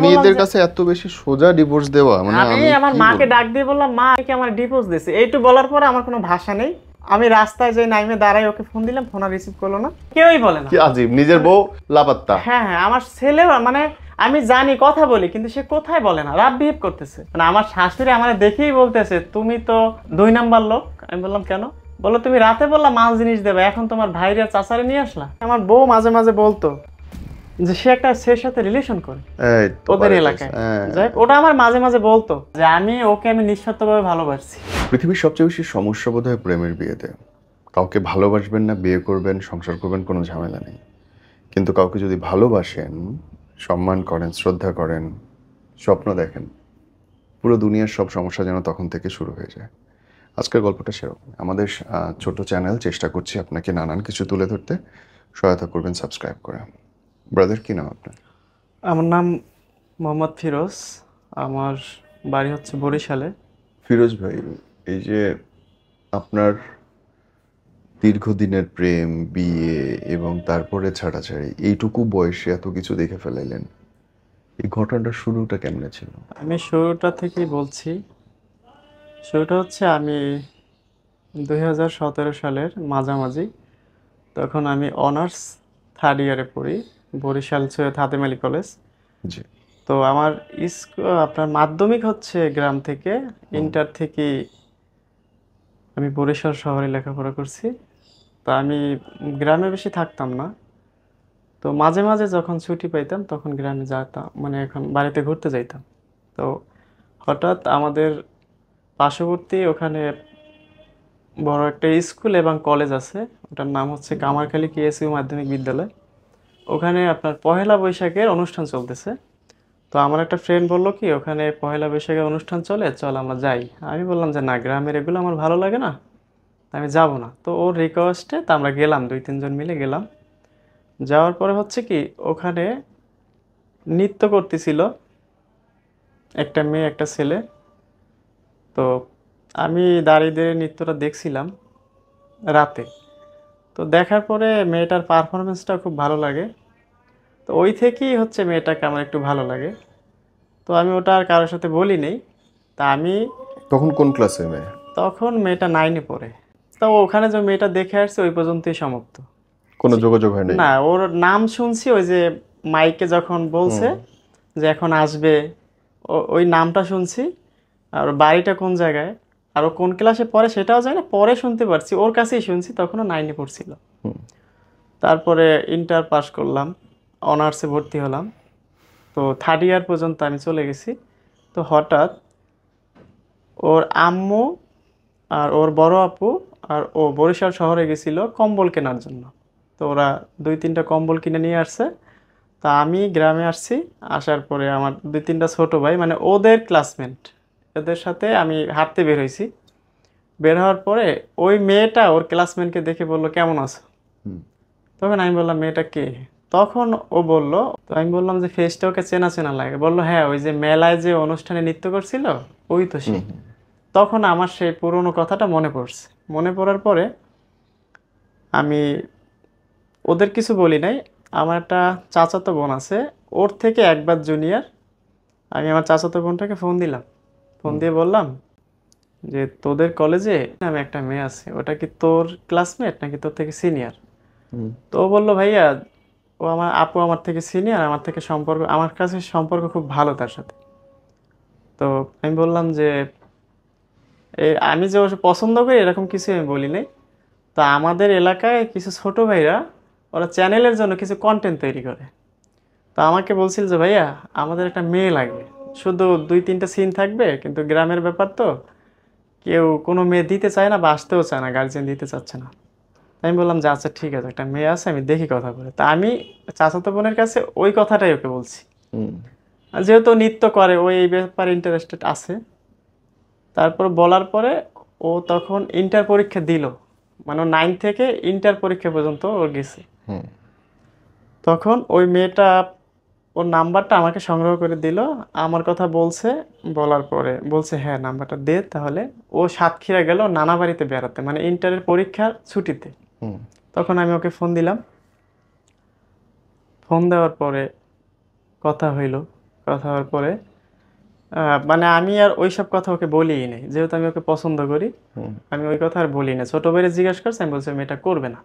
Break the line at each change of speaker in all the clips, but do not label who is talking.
মেয়েদের কাছে এত বেশি সোজা ডিভোর্স দেওয়া মানে
আমি আমার মাকে ডাক দিয়ে বললাম, মা কি আমার ডিভোর্স দিয়েছে। এইটু বলার পরে আমার কোনো ভাষা নেই। আমি রাস্তায় যাই নাইমে দাঁড়াই, ওকে ফোন দিলাম, ফোন আর রিসিভ করলো না, কেউই বলে না।
কি আজীব, নিজের বউ লাপাত্তা।
হ্যাঁ হ্যাঁ, আমার ছেলে মানে আমি জানি কথা বলি, কিন্তু সে কোথায় বলে না, রাত বিহেভ করতেছে। মানে আমার শাশুড়ি আমার দেখেই বলতেছে তুমি তো 2 নাম্বার লোক। আমি বললাম কেন? বলো তুমি রাতে বললা মাল জিনিস দেবে, এখন তোমার ভাইরা চাচারে নিয়ে আসলা। আমার বউ মাঝে মাঝে বলতো যে সে একটা ছেলের সাথে রিলেশন করে ওদের এলাকায়। যাই ওটা আমার মাঝে মাঝে বলতো যে আমি নিঃস্বার্থভাবে ভালোবাসছি।
পৃথিবীর সবচেয়ে বেশি সমস্যা বোধ হয় প্রেমের বিয়েতে। কাউকে ভালোবাসবেন না, বিয়ে করবেন, সংসার করবেন, কোনো ঝামেলা নেই। কিন্তু কাউকে যদি ভালোবাসেন, সম্মান করেন, শ্রদ্ধা করেন, স্বপ্ন দেখেন, পুরো দুনিয়ার সব সমস্যা যেন তখন থেকে শুরু হয়ে যায়। আজকের গল্পটা সেরকম। আমাদের ছোট চ্যানেল, চেষ্টা করছি আপনাকে নানান কিছু তুলে ধরতে। সহায়তা করবেন সাবস্ক্রাইব করে। ব্রাদার, কি নাম আপনার?
আমার নাম মোহাম্মদ ফিরোজ, আমার বাড়ি হচ্ছে বরিশালে।
ফিরোজ ভাই, এই যে আপনার দীর্ঘদিনের প্রেম, বিয়ে এবং তারপরে ছাড়াছাড়ি, এইটুকু বয়সে এত কিছু দেখে ফেলাইলেন, এই ঘটনাটার শুরুটা কেমনে ছিল?
আমি শুরুটা থেকেই বলছি। শুরুটা হচ্ছে আমি 2017 সালের মাঝামাঝি, তখন আমি অনার্স 3rd ইয়ারে পড়ি, বরিশাল সৈয়দ হাতেম আলী কলেজ।
জি।
তো আমার আপনার মাধ্যমিক হচ্ছে গ্রাম থেকে, ইন্টার থেকে আমি বরিশাল শহরে লেখাপড়া করছি। তো আমি গ্রামে বেশি থাকতাম না, তো মাঝে মাঝে যখন ছুটি পাইতাম তখন গ্রামে যেতাম, মানে এখন বাড়িতে ঘুরতে যাইতাম। তো হঠাৎ আমাদের পার্শ্ববর্তী ওখানে বড় একটা স্কুল এবং কলেজ আছে, ওটার নাম হচ্ছে কামারখালী কেএসইউ মাধ্যমিক বিদ্যালয়। ওখানে আপনার পহেলা বৈশাখের অনুষ্ঠান চলতেছে। তো আমার একটা ফ্রেন্ড বললো কি ওখানে পহেলা বৈশাখের অনুষ্ঠান চলে, চল আমরা যাই। আমি বললাম যে না, গ্রামের এগুলো আমার ভালো লাগে না, আমি যাব না। তো ওর রিকোয়েস্টে তো আমরা গেলাম, 2-3 জন মিলে গেলাম। যাওয়ার পরে হচ্ছে কি ওখানে নৃত্য করতেছিল একটা মেয়ে একটা ছেলে। তো আমি দাঁড়িয়ে দাঁড়িয়ে নৃত্যটা দেখছিলাম রাতে। তো দেখার পরে মেয়েটার পারফরমেন্সটা খুব ভালো লাগে। তো ওই থেকেই হচ্ছে মেয়েটাকে আমার একটু ভালো লাগে। তো আমি ওটা আর কারোর সাথে বলি নেই। তা আমি
তখন কোন ক্লাসে মেয়ে?
তখন মেয়েটা 9-এ পড়ে। তো ওখানে যে মেয়েটা দেখে আসছে ওই পর্যন্তই সমাপ্ত।
কোনো যোগাযোগ হয় নাই?
না, ওর নাম শুনছি ওই যে মাইকে যখন বলছে যে এখন আসবে, ওই নামটা শুনছি। আর বাড়িটা কোন জায়গায় আর ও কোন ক্লাসে পড়ে সেটাও জানি না, পরে শুনতে পারছি, ওর কাছেই শুনছি, তখনও 9-এ পড়ছিল। তারপরে ইন্টার পাস করলাম, অনার্সে ভর্তি হলাম। তো 3rd ইয়ার পর্যন্ত আমি চলে গেছি। তো হঠাৎ ওর আম্মু আর ওর বড় আপু আর ও বরিশাল শহরে গেছিল কম্বল কেনার জন্য। তো ওরা 2-3টা কম্বল কিনে নিয়ে আসছে। তা আমি গ্রামে আসছি, আসার পরে আমার 2-3টা ছোট ভাই মানে ওদের ক্লাসমেট, এদের সাথে আমি হাঁটতে বের হয়েছি। বের হওয়ার পরে ওই মেয়েটা ওর ক্লাসমেটকে দেখে বলল কেমন আছো। তখন আমি বললাম মেয়েটা কে? তখন ও বলল, তো আমি বললাম যে ফেসটা ওকে চেনা চেনা লাগে। বললো হ্যাঁ, ওই যে মেলায় যে অনুষ্ঠানে নৃত্য করছিল ওই তো সে। তখন আমার সেই পুরনো কথাটা মনে পড়ছে। মনে পড়ার পরে আমি ওদের কিছু বলি নাই। আমার একটা চাচাতো বোন আছে, ওর থেকে একবার জুনিয়র। আমি আমার চাচাতো বোনটাকে ফোন দিলাম, ফোন দিয়ে বললাম যে তোদের কলেজে আমি একটা মেয়ে আছে, ওটা কি তোর ক্লাসমেট নাকি তোর থেকে সিনিয়র? তো ও বললো ভাইয়া ও আমার আপু, আমার থেকে সিনিয়র, আমার থেকে সম্পর্ক, আমার কাছে সম্পর্ক খুব ভালো তার সাথে। তো আমি বললাম যে আমি যে ওকে পছন্দ করি এরকম কিছু আমি বলি নাই। তো আমাদের এলাকায় কিছু ছোট ভাইরা ওরা চ্যানেলের জন্য কিছু কন্টেন্ট তৈরি করে। তো আমাকে বলছিল যে ভাইয়া আমাদের একটা মেয়ে লাগবে, শুধু 2-3টা সিন থাকবে, কিন্তু গ্রামের ব্যাপার তো কেউ কোনো মেয়ে দিতে চায় না বা আসতেও চায় না, গার্জিয়ান দিতে চাচ্ছে না। আমি বললাম যে আচ্ছা ঠিক আছে, একটা মেয়ে আছে, আমি দেখি কথা বলে। তা আমি চাচাতো বোনের কাছে ওই কথাটাই ওকে বলছি। আর যেহেতু নৃত্য করে ও এই ব্যাপারে ইন্টারেস্টেড আছে। তারপর বলার পরে ও তখন ইন্টার পরীক্ষা দিল, মানে 9 থেকে ইন্টার পরীক্ষা পর্যন্ত ও গেছে। তখন ওই মেয়েটা ওর নাম্বারটা আমাকে সংগ্রহ করে দিল, আমার কথা বলছে। বলার পরে বলছে হ্যাঁ নাম্বারটা দে তাহলে। ও সাতক্ষীরা গেল নানা বাড়িতে বেড়াতে, মানে ইন্টারের পরীক্ষার ছুটিতে। তখন আমি ওকে ফোন দিলাম, ফোন দেওয়ার পরে কথা হইল। কথা হওয়ার পরে মানে আমি আর ওইসব কথা ওকে বলিই নাই, যেহেতু আমি ওকে পছন্দ করি আমি ওই কথা আর বলি না। ছোট ভাইরে জিজ্ঞাসা করছি, আমি বলছি আমি এটা করবে না।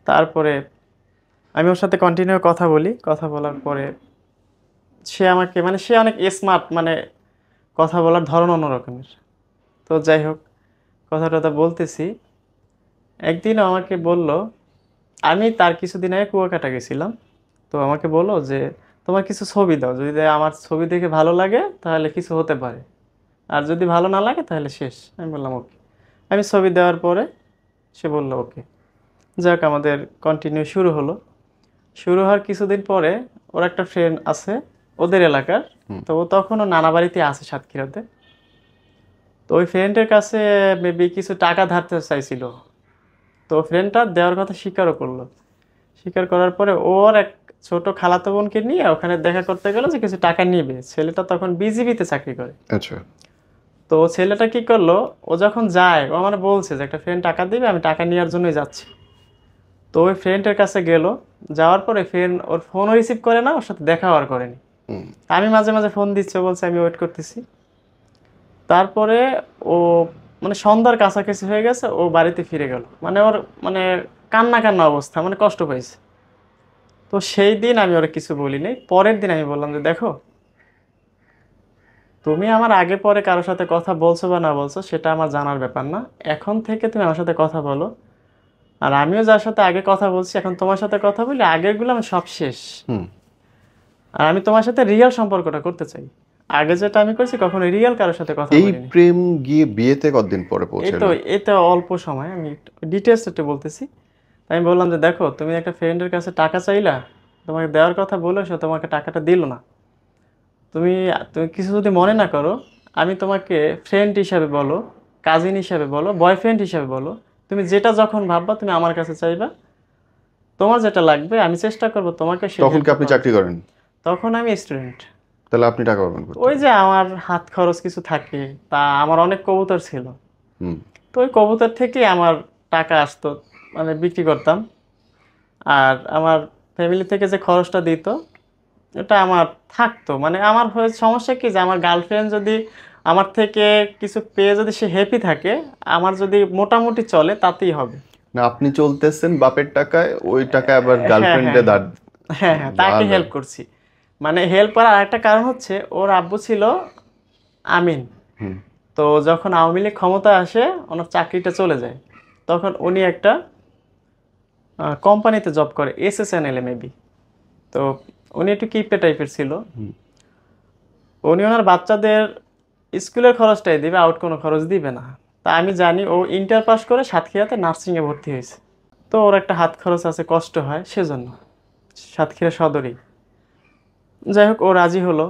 তারপরে আমি ওর সাথে কন্টিনিউ কথা বলি, কথা বলার পরে সে আমাকে মানে সে অনেক স্মার্ট, মানে কথা বলার ধরন অন্যরকমের। তো যাই হোক, কথা টথা বলতেছি, একদিন আমাকে বলল, আমি তার কিছুদিন আগে কুয়াকাটা গেছিলাম, তো আমাকে বললো যে তোমার কিছু ছবি দাও, যদি আমার ছবি দেখে ভালো লাগে তাহলে কিছু হতে পারে, আর যদি ভালো না লাগে তাহলে শেষ। আমি বললাম ওকে। আমি ছবি দেওয়ার পরে সে বলল ওকে। যাক, আমাদের কন্টিনিউ শুরু হলো। শুরু হওয়ার কিছুদিন পরে ওর একটা ফ্রেন্ড আছে ওদের এলাকার, তো ও তখনও নানা বাড়িতে আছে সাতক্ষীরাতে। তো ওই ফ্রেন্ডের কাছে মেবি কিছু টাকা ধারতে চাইছিল, তো ফ্রেন্ডটা দেওয়ার কথা স্বীকারও করলো। স্বীকার করার পরে ওর এক ছোট খালাতো বোনকে নিয়ে ওখানে দেখা করতে গেল যে কিছু টাকা নিবে। ছেলেটা তখন বিজিবিতে চাকরি করে।
আচ্ছা।
তো ছেলেটা কি করলো, ও যখন যায় ও আমার বলছে যে একটা ফ্রেন্ড টাকা দিবে, আমি টাকা নেওয়ার জন্যই যাচ্ছি। তো ওই ফ্রেন্ডের কাছে গেল, যাওয়ার পরে ফ্রেন্ড ওর ফোনও রিসিভ করে না, ওর সাথে দেখা আর করেনি। আমি মাঝে মাঝে ফোন দিচ্ছে, বলছে আমি ওয়েট করতেছি। তারপরে ও মানে সন্ধ্যার কাছাকাছি হয়ে গেছে, ও বাড়িতে ফিরে গেল, মানে ওর মানে কান্না কান্না অবস্থা, মানে কষ্ট পাইছে। তো সেই দিন আমি ওরা কিছু বলিনি। পরের দিন আমি বললাম যে দেখো, তুমি আমার আগে পরে কারোর সাথে কথা বলছো বা না বলছো সেটা আমার জানার ব্যাপার না, এখন থেকে তুমি আমার সাথে কথা বলো। আর আমিও যার সাথে আগে কথা বলছি এখন তোমার সাথে কথা বলি, আগেরগুলো আমি সব শেষ। আর আমি তোমার সাথে রিয়েল সম্পর্কটা করতে চাই। আগে যেটা আমি করছি কখনো রিয়েল কারোর সাথে কথা
এই
বলিনি।
প্রেম গিয়ে বিয়েতে কতদিন পরে
এই
পৌঁছালো?
তো এতে অল্প সময়, আমি ডিটেলস একটু বলতেছি। তাই আমি বললাম যে দেখো, তুমি একটা ফ্রেন্ডের কাছে টাকা চাইলা, তোমাকে দেওয়ার কথা বলে সে তোমাকে টাকাটা দিল না। তুমি তুমি কিছু যদি মনে না করো, আমি তোমাকে ফ্রেন্ড হিসাবে বলো, কাজিন হিসাবে বলো, বয়ফ্রেন্ড হিসাবে বলো, তুমি যেটা যখন ভাববা তুমি আমার কাছে চাইবা, তোমার যেটা লাগবে আমি চেষ্টা করব তোমাকে সেই
তখন কি
help
আপনি
করার।
চাকরি করেন?
তখন আমি স্টুডেন্ট।
তাহলে আপনি টাকা পাবেন কোথায়?
ওই যে আমার হাত খরচ কিছু থাকে, তা আমার অনেক কবুতর ছিল,
হুম।
তো ওই কবুতর থেকে আমার টাকা আসতো, মানে বিক্রি করতাম। আর আমার ফ্যামিলি থেকে যে খরচটা দিত এটা আমার থাকতো, মানে আমার হয়ে সমস্যা কি যে আমার গার্লফ্রেন্ড যদি আমার থেকে কিছু পেয়ে যদি সে হ্যাপি থাকে, আমার যদি মোটামুটি চলে তাতেই হবে।
না, আপনি চলতেছেন বাপের টাকায়, ওই টাকায় আবার
হ্যাঁ
গার্লফ্রেন্ডে
হ্যাঁ হ্যাঁ হ্যাঁ, তাকে
ভালো।
হেল্প করছি। মানে হেল্প করার আরেকটা কারণ হচ্ছে ওর আব্বু ছিল আমিন।
হুম।
তো যখন আওয়ামী লীগ ক্ষমতায় আসে, ওনার চাকরিটা চলে যায়, তখন উনি একটা কোম্পানিতে জব করে, SSNL মেবি। তো উনি একটু কিপটে টাইপের ছিল। উনি ওনার বাচ্চাদের স্কুলের খরচটাই দিবে, আউট কোনো খরচ দিবে না। তা আমি জানি ও ইন্টার পাস করে সাতক্ষীরাতে নার্সিংয়ে ভর্তি হয়েছে, তো ওর একটা হাত খরচ আছে, কষ্ট হয় সেজন্য সাতক্ষীরা সদরেই। যাই হোক, ও রাজি হলো।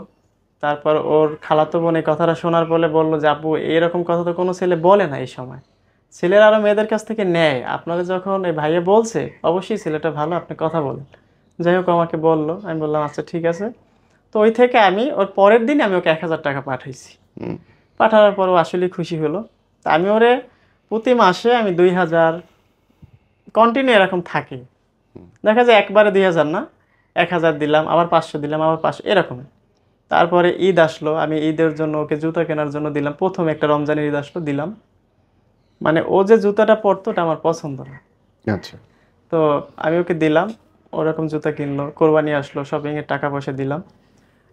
তারপর ওর খালাতো বোন এই কথাটা শোনার পরে বললো যে আপু, এরকম কথা তো কোনো ছেলে বলে না এই সময়, ছেলেরা আরও মেয়েদের কাছ থেকে নেয়, আপনারা যখন এই ভাইয়া বলছে অবশ্যই ছেলেটা ভালো, আপনি কথা বলেন। যাই হোক, আমাকে বললো, আমি বললাম আচ্ছা ঠিক আছে। তো ওই থেকে আমি ওর পরের দিন আমি ওকে 1000 টাকা পাঠাইছি। পাঠানোর পর ও আসলেই খুশি হলো। তা আমি ওরে প্রতি মাসে আমি 2000 কন্টিনিউ এরকম থাকে, দেখা যায় একবারে 2000 না, 1000 দিলাম, আবার 500 দিলাম, আবার 500, এরকম। তারপরে ঈদ আসলো, আমি ঈদের জন্য ওকে জুতা কেনার জন্য দিলাম, প্রথম একটা রমজানের ঈদ আসলো, দিলাম। মানে ও যে জুতাটা পরতো ওটা আমার পছন্দ না,
আচ্ছা।
তো আমি ওকে দিলাম। ওরকম জুতা কিনলো, কোরবানি আসলো, শপিংয়ের টাকা পয়সা দিলাম।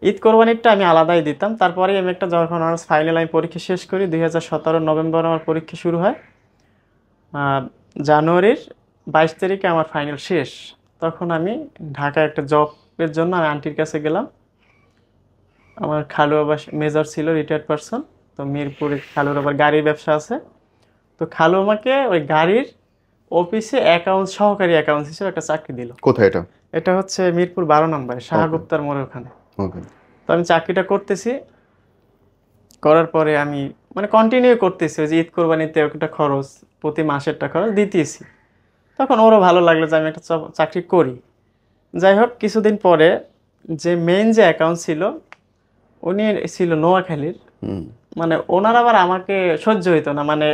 ঈদ কোরবানিটা আমি আলাদাই দিতাম। তারপরে আমি একটা যখন আমার ফাইনাল আমি পরীক্ষা শেষ করি, 2017 নভেম্বর আমার পরীক্ষা শুরু হয়। জানুয়ারির 22 তারিখে আমার ফাইনাল শেষ। তখন আমি ঢাকায় একটা জবের জন্য আমি আন্টির কাছে গেলাম। আমার খালু আবার মেজর ছিল, রিটায়ার্ড পারসন। তো মিরপুরে খালুর আবার গাড়ির ব্যবসা আছে। তো খালু আমাকে ওই গাড়ির অফিসে সহকারী অ্যাকাউন্টস হিসেবে একটা চাকরি দিল।
কোথায় এটা?
এটা হচ্ছে মিরপুর 12 নম্বরে শাহগুপ্তার মোড়ের ওখানে।
ওকে।
তো আমি চাকরিটা করতেছি, করার পরে আমি মানে কন্টিনিউ করতেছি, ওই যে ঈদ কোরবানিতে একটা খরচ, প্রতি মাসের একটা খরচ দিতেছি। তখন ওরও ভালো লাগলো যে আমি একটা চাকরি করি। যাই হোক, কিছুদিন পরে যে মেইন যে অ্যাকাউন্ট ছিল উনি ছিল নোয়াখালীর। মানে ওনার আবার আমাকে সহ্য হইতো না, মানে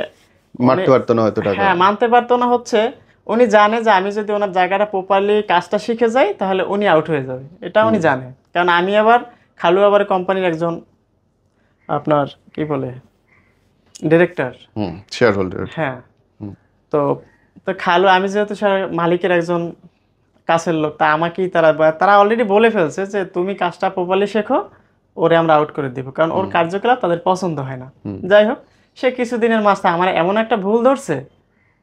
মারতে পারতো না হয়তো টাকা।
হ্যাঁ, মানতে পারতো না হচ্ছে উনি জানে যে আমি যদি ওনার জায়গাটা প্রপারলি কাজটা শিখে যাই তাহলে উনি আউট হয়ে যাবে, এটা উনি জানে। কারণ আমি আবার খালু আবার কোম্পানির একজন আপনার কি বলে ডিরেক্টর।
Share holder.
হ্যাঁ। তো তো খালু, আমি যেহেতু মালিকের একজন কাছের লোক, তা আমাকেই তারা অলরেডি বলে ফেলছে যে তুমি কাজটা প্রপারলি শেখো, ওরে আমরা আউট করে দিব, কারণ ওর কার্যকলাপ তাদের পছন্দ হয় না। যাই হোক, সে কিছুদিনের মাঝে আমার এমন একটা ভুল ধরছে,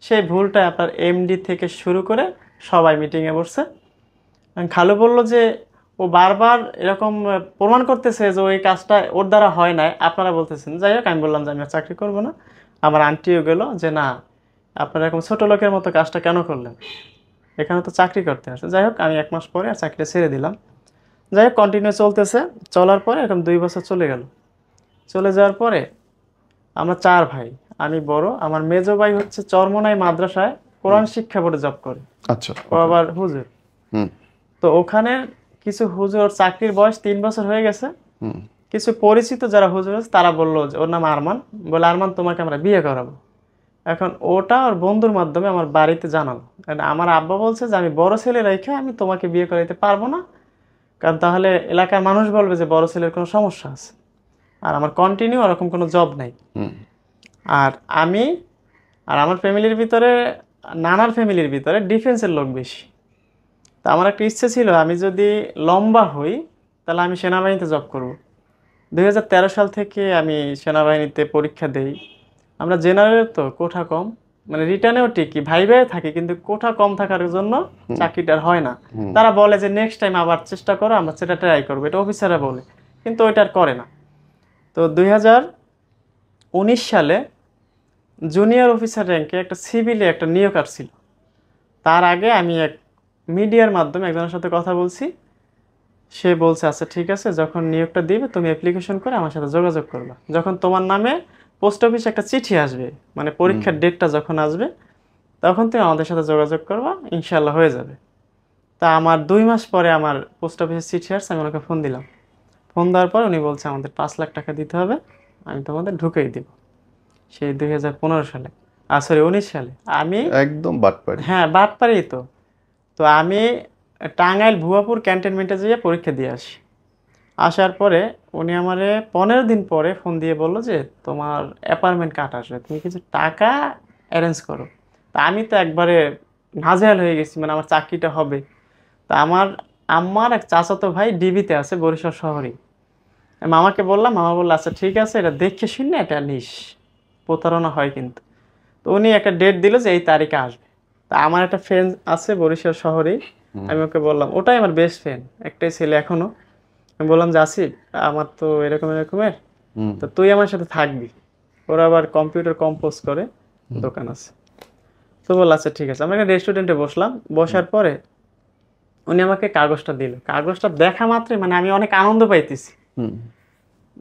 সেই ভুলটা আপনার এমডি থেকে শুরু করে সবাই মিটিংয়ে বসছে। খালু বলল যে ও বারবার এরকম প্রমাণ করতেছে যে ওই কাজটা ওর দ্বারা হয় না, আপনারা বলতেছেন। যাই হোক, আমি বললাম যে আমি আর চাকরি করবো না। আমার আন্টিও গেল যে না, আপনারা এরকম ছোট লোকের মতো কাজটা কেন করলেন, এখানে তো চাকরি করতে আসে। যাই হোক, আমি 1 মাস পরে আর চাকরিটা ছেড়ে দিলাম। যাই হোক, কন্টিনিউ চলতেছে। চলার পরে এরকম 2 বছর চলে গেল। চলে যাওয়ার পরে আমরা 4 ভাই, আমি বড়। আমার মেজো ভাই হচ্ছে চরমোনাই মাদ্রাসায় কোরআন শিক্ষা বোর্ডে জব করে।
আচ্ছা।
ও আবার হুজুর। তো ওখানে কিছু হুজুর, চাকরির বয়স 3 বছর হয়ে গেছে, কিছু পরিচিত যারা হুজুর আছে তারা বললো যে ওর নাম আরমান, বলে আরমান তোমাকে আমরা বিয়ে করাবো। এখন ওটা ওর বন্ধুর মাধ্যমে আমার বাড়িতে জানালো। আমার আব্বা বলছে যে আমি বড় ছেলে রেখে আমি তোমাকে বিয়ে করাইতে পারবো না, কারণ তাহলে এলাকার মানুষ বলবে যে বড় ছেলের কোনো সমস্যা আছে, আর আমার কন্টিনিউ ওরকম কোনো জব নাই। আর আমি আর আমার ফ্যামিলির ভিতরে, নানার ফ্যামিলির ভিতরে ডিফেন্সের লোক বেশি। তা আমার একটা ইচ্ছে ছিল, আমি যদি লম্বা হই তাহলে আমি সেনাবাহিনীতে জব করব। 2013 সাল থেকে আমি সেনাবাহিনীতে পরীক্ষা দেই। আমরা জেনারেল তো কোঠা কম, মানে রিটার্নেও টিকি, ভাইভাই থাকি, কিন্তু কোঠা কম থাকার জন্য চাকরিটা হয় না। তারা বলে যে নেক্সট টাইম আবার চেষ্টা করো, আমরা সেটা ট্রাই করবো, এটা অফিসাররা বলে, কিন্তু ওইটা আর করে না। তো 2019 সালে জুনিয়র অফিসার র্যাঙ্কে একটা সিভিলে একটা নিয়োগ আসছিল। তার আগে আমি এক মিডিয়ার মাধ্যমে একজনের সাথে কথা বলছি। সে বলছে আচ্ছা ঠিক আছে, যখন নিয়োগটা দিবে তুমি অ্যাপ্লিকেশন করে আমার সাথে যোগাযোগ করবা, যখন তোমার নামে পোস্ট অফিসে একটা চিঠি আসবে, মানে পরীক্ষার ডেটটা যখন আসবে তখন তুমি আমাদের সাথে যোগাযোগ করবা, ইনশাল্লাহ হয়ে যাবে। তা আমার 2 মাস পরে আমার পোস্ট অফিসের চিঠি আসছে, আমি ওনাকে ফোন দিলাম। ফোন দেওয়ার পর উনি বলছে আমাদের 5 লাখ টাকা দিতে হবে, আমি তোমাদের ঢুকেই দিব। সেই 2015 সালে, সরি 19 সালে। আমি
একদম বাটপারি।
হ্যাঁ, বাটপাড়ি তো। তো আমি টাঙ্গাইল ভুয়াপুর ক্যান্টনমেন্টে যেয়ে পরীক্ষা দিয়ে আসি। আসার পরে উনি আমারে 15 দিন পরে ফোন দিয়ে বললো যে তোমার অ্যাপার্টমেন্ট কাট আসবে, তুমি কিছু টাকা অ্যারেঞ্জ করো। তা আমি তো একবারে নাজেহাল হয়ে গেছি, মানে আমার চাকরিটা হবে। তা আমার এক চাচাতো ভাই ডিবিতে আছে বরিশাল শহরে। মামাকে বললাম, মামা বললো আচ্ছা ঠিক আছে, এটা দেখে শুনে এটা নিস, প্রতারণা হয় কিন্তু। তো উনি একটা ডেট দিল যে এই তারিখে আসবে। তা আমার একটা ফ্রেন্ড আছে বরিশাল শহরেই, আমি ওকে বললাম, ওটাই আমার বেস্ট ফ্রেন্ড, একটাই ছেলে এখনো। আমি বললাম যে আসিফ, আমার তো এরকম এরকমের, তো তুই আমার সাথে থাকবি। ওরা আবার কম্পিউটার কম্পোজ করে, দোকান আছে। তো বলল আচ্ছা ঠিক আছে। আমরা একটা রেস্টুরেন্টে বসলাম। বসার পরে উনি আমাকে কাগজটা দিল। কাগজটা দেখা মাত্রই মানে আমি অনেক আনন্দ পাইতেছি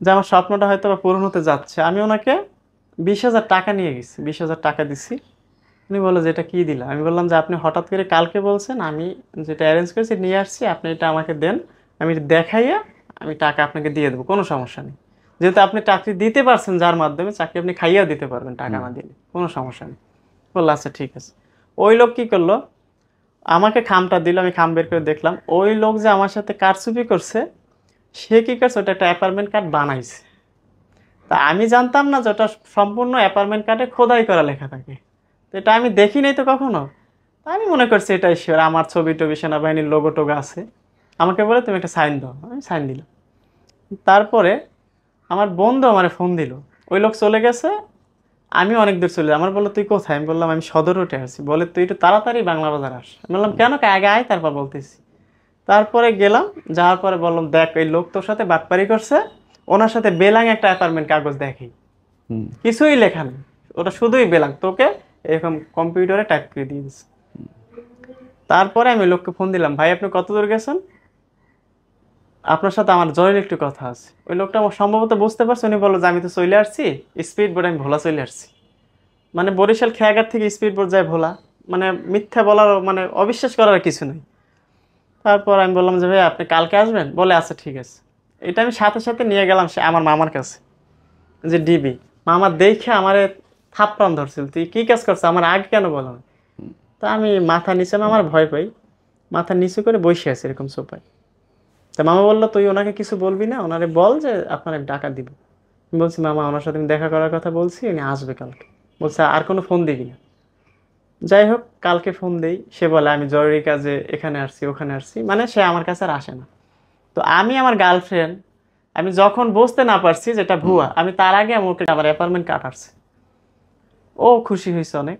যে আমার স্বপ্নটা হয়তো বা পূরণ হতে যাচ্ছে। আমি ওনাকে 20,000 টাকা নিয়ে গেছি, 20,000 টাকা দিছি। উনি বললো যে এটা কী দিলা? আমি বললাম যে আপনি হঠাৎ করে কালকে বলছেন, আমি যেটা অ্যারেঞ্জ করেছি নিয়ে আসছি, আপনি এটা আমাকে দেন, আমি দেখাইয়া আমি টাকা আপনাকে দিয়ে দেবো, কোনো সমস্যা নেই। যেহেতু আপনি চাকরি দিতে পারছেন, যার মাধ্যমে চাকরি আপনি খাইয়াও দিতে পারবেন টাকা না দিলে, কোনো সমস্যা নেই। বললো আচ্ছা ঠিক আছে। ওই লোক কী করলো, আমাকে খামটা দিল, আমি খাম বের করে দেখলাম ওই লোক যে আমার সাথে কারচুপি করছে, সে কী করছে, ওটা একটা অ্যাপার্টমেন্ট কার্ড বানাইছে। তা আমি জানতাম না যে ওটা সম্পূর্ণ অ্যাপার্টমেন্ট কার্ডে খোদাই করা লেখা থাকে। তো এটা আমি দেখি নাই তো কখনো। তা আমি মনে করছি এটাই শিওর, আমার ছবি টবি সেনাবাহিনীর লোগো টোগো আছে। আমাকে বলে তুমি একটা সাইন দাও, আমি সাইন দিলাম। তারপরে আমার বন্ধু আমার ফোন দিল, ওই লোক চলে গেছে, আমি অনেক দূর চলে যাই। আমার বললো তুই কোথায়? আমি বললাম আমি সদর রোডে আছি। বলে তুই একটু তাড়াতাড়ি বাংলা বাজার আস। আমি বললাম কেন, আগে আয় তারপর বলতেছি। তারপরে গেলাম, যাওয়ার পরে বললাম দেখ এই লোক তোর সাথে বাটপারি করছে, ওনার সাথে বেলাং একটা অ্যাপার্টমেন্ট কাগজ দেখি, কিছুই লেখা নেই, ওটা শুধুই বেলাং, তোকে এরকম কম্পিউটারে টাইপ করে দিয়ে দিচ্ছে। তারপরে আমি লোককে ফোন দিলাম, ভাই আপনি কত দূর গেছেন, আপনার সাথে আমার জরুরি একটু কথা আছে। ওই লোকটা আমার সম্ভবত বুঝতে পারছে, উনি বললো যে আমি তো চলে আসছি স্পিড বোর্ডে, আমি ভোলা চলে আসছি। মানে বরিশাল খেয়াঘাট থেকে স্পিড বোর্ড যায় ভোলা, মানে মিথ্যা বলার মানে অবিশ্বাস করার কিছু নেই। তারপর আমি বললাম যে ভাই আপনি কালকে আসবেন? বলে আচ্ছা ঠিক আছে। এটা আমি সাথে সাথে নিয়ে গেলাম সে আমার মামার কাছে, যে ডিবি। মামা দেখে আমারে থাপ্পড় ধরছিল, তুই কী কাজ করছিস, আমার আগে কেন বলো না? তা আমি মাথা নিচে, আমার ভয় পাই, মাথা নিচু করে বসে আছি এরকম সোফায়। তা মামা বললো তুই ওনাকে কিছু বলবি না, ওনারে বল যে আপনার টাকা দিব। আমি বলছি মামা ওনার সাথে আমি দেখা করার কথা বলছি, উনি আসবে কালকে। বলছে আর কোনো ফোন দিবি না। যাই হোক কালকে ফোন দেই, সে বলে আমি জরুরি কাজে এখানে আসছি ওখানে আসছি, মানে সে আমার কাছে আর আসে না। তো আমি আমার গার্লফ্রেন্ড, আমি যখন বুঝতে না পারছি যেটা ভুয়া, আমি তার আগে আমি ওকে আমার অ্যাপার্টমেন্ট কাটাচ্ছি। ও খুশি হয়েছে অনেক।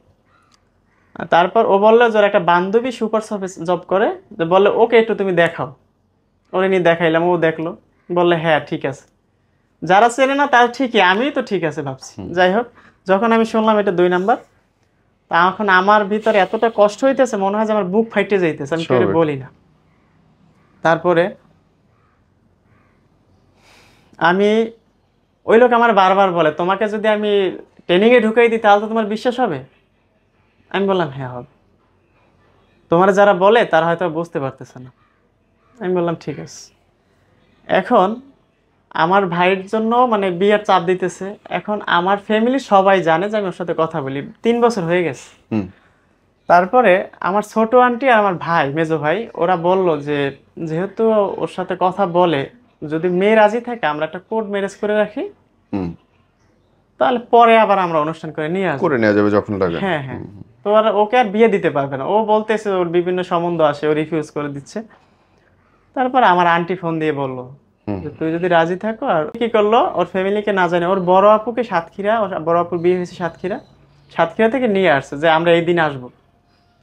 আর তারপর ও বললো যে ওর একটা বান্ধবী সুপার শপে জব করে, যে বললে ওকে একটু তুমি দেখাও। ওরে নিয়ে দেখাইলাম, ও দেখলো, বললে হ্যাঁ ঠিক আছে। যারা চেনে না তার ঠিকই, আমি তো ঠিক আছে ভাবছি। যাই হোক যখন আমি শুনলাম এটা 2 নাম্বার, তখন আমার ভিতরে এতটা কষ্ট হইতেছে, মনে হয় যে আমার বুক ফাইটে যাইতেছে, আমি কেউ
স্বাভাবিক।
বলি না। তারপরে আমি, ওই লোক আমার বারবার বলে তোমাকে যদি আমি ট্রেনিংয়ে ঢুকাই দিই তাহলে তো তোমার বিশ্বাস হবে। আমি বললাম হ্যাঁ হবে। তোমার যারা বলে তারা হয়তো বুঝতে পারতেছে না। আমি বললাম ঠিক আছে। এখন আমার ভাইয়ের জন্য মানে বিয়ের চাপ দিতেছে। এখন আমার ফ্যামিলি সবাই জানে যে আমি ওর সাথে কথা বলি, 3 বছর হয়ে গেছে।
হুম।
তারপরে আমার ছোট আন্টি আর আমার ভাই, মেজো ভাই, ওরা বলল যে যেহেতু ওর সাথে কথা বলে, যদি মেয়ে রাজি থাকে আমরা একটা কোর্ট ম্যারেজ করে রাখি,
হুম।
তাহলে পরে আবার আমরা অনুষ্ঠান করে নিয়ে আসবো।
করে নেওয়া যাবে যখন লাগে।
হ্যাঁ হ্যাঁ। তো আর ওকে আর বিয়ে দিতে পারবে না, ও বলতেছে ওর বিভিন্ন সম্বন্ধ আসে, ও রিফিউজ করে দিচ্ছে। তারপর আমার আন্টি ফোন দিয়ে বলল
হুম।
যে তুই যদি রাজি থাকো। আর কি করলো, ওর ফ্যামিলিকে না জানে ওর বড় আপুকে সাতক্ষীরা, ওর বড় আপুর বিয়ে হয়েছে সাতক্ষীরা, সাতক্ষীরা থেকে নিয়ে আসছে যে আমরা এই দিন আসবো।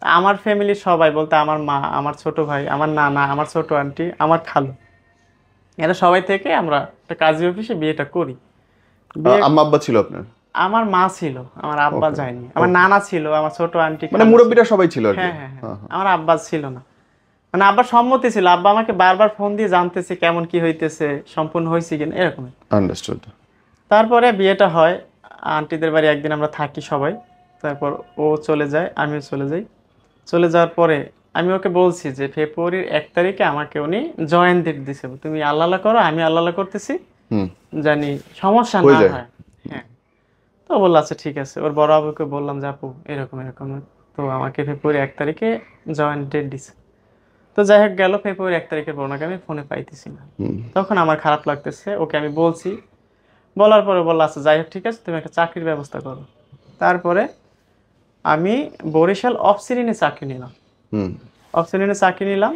আমার ফ্যামিলির সবাই বলতে আমার মা, আমার ছোট ভাই, আমার নানা, আমার ছোট আন্টি, আমার খালু, এরা সবাই থেকে আমরা একটা কাজী অফিসে বিয়েটা করি। বিয়ে
আম্মা আব্বা ছিল আপনার?
আমার মা ছিল, আমার আব্বা
ওকে।
যায়নি। আমার নানা ছিল, আমার ছোট আন্টি,
মানে
খালু ছিল।
মুরব্বীরা সবাই ছিল আর কি।
হ্যাঁ হ্যাঁ হ্যাঁ, আমার আব্বা ছিল না। মানে আব্বার সম্মতি ছিল, আব্বা আমাকে বারবার ফোন দিয়ে জানতেছে কেমন কি হইতেছে, সম্পূর্ণ হয়েছে কিনা এরকম।
আন্ডারস্টুড।
তারপরে বিয়েটা হয়, আন্টিদের বাড়ি একদিন আমরা থাকি সবাই। তারপর ও চলে যায়, আমিও চলে যাই। চলে যাওয়ার পরে আমি ওকে বলছি যে ফেব্রুয়ারির 1 তারিখে আমাকে উনি জয়েন ডেট দিছে, তুমি আল্লাহ আল্লাহ করো, আমি আল্লাহ আল্লাহ করতেছি,
হুম।
জানি সমস্যা
হয়ে
না
যায়।
হয়। হ্যাঁ। তো ও বললো আচ্ছা ঠিক আছে। ওর বড় আবুকে বললাম যে আপু এরকম এরকম, তো আমাকে ফেব্রুয়ারি 1 তারিখে জয়েন ডেট দিছে। তো যাই হোক গেল ফেব্রুয়ারি 1 তারিখের পর ওনাকে আমি ফোনে পাইতেছি না।
হুম।
তখন আমার খারাপ লাগতেছে, ওকে আমি বলছি, বলার পরে বললো আচ্ছা যাই হোক ঠিক আছে, তুমি একটা চাকরির ব্যবস্থা করো। তারপরে আমি বরিশাল অফসিরিনে চাকরি নিলাম।
হুম।
অফসিরিনে চাকরি নিলাম,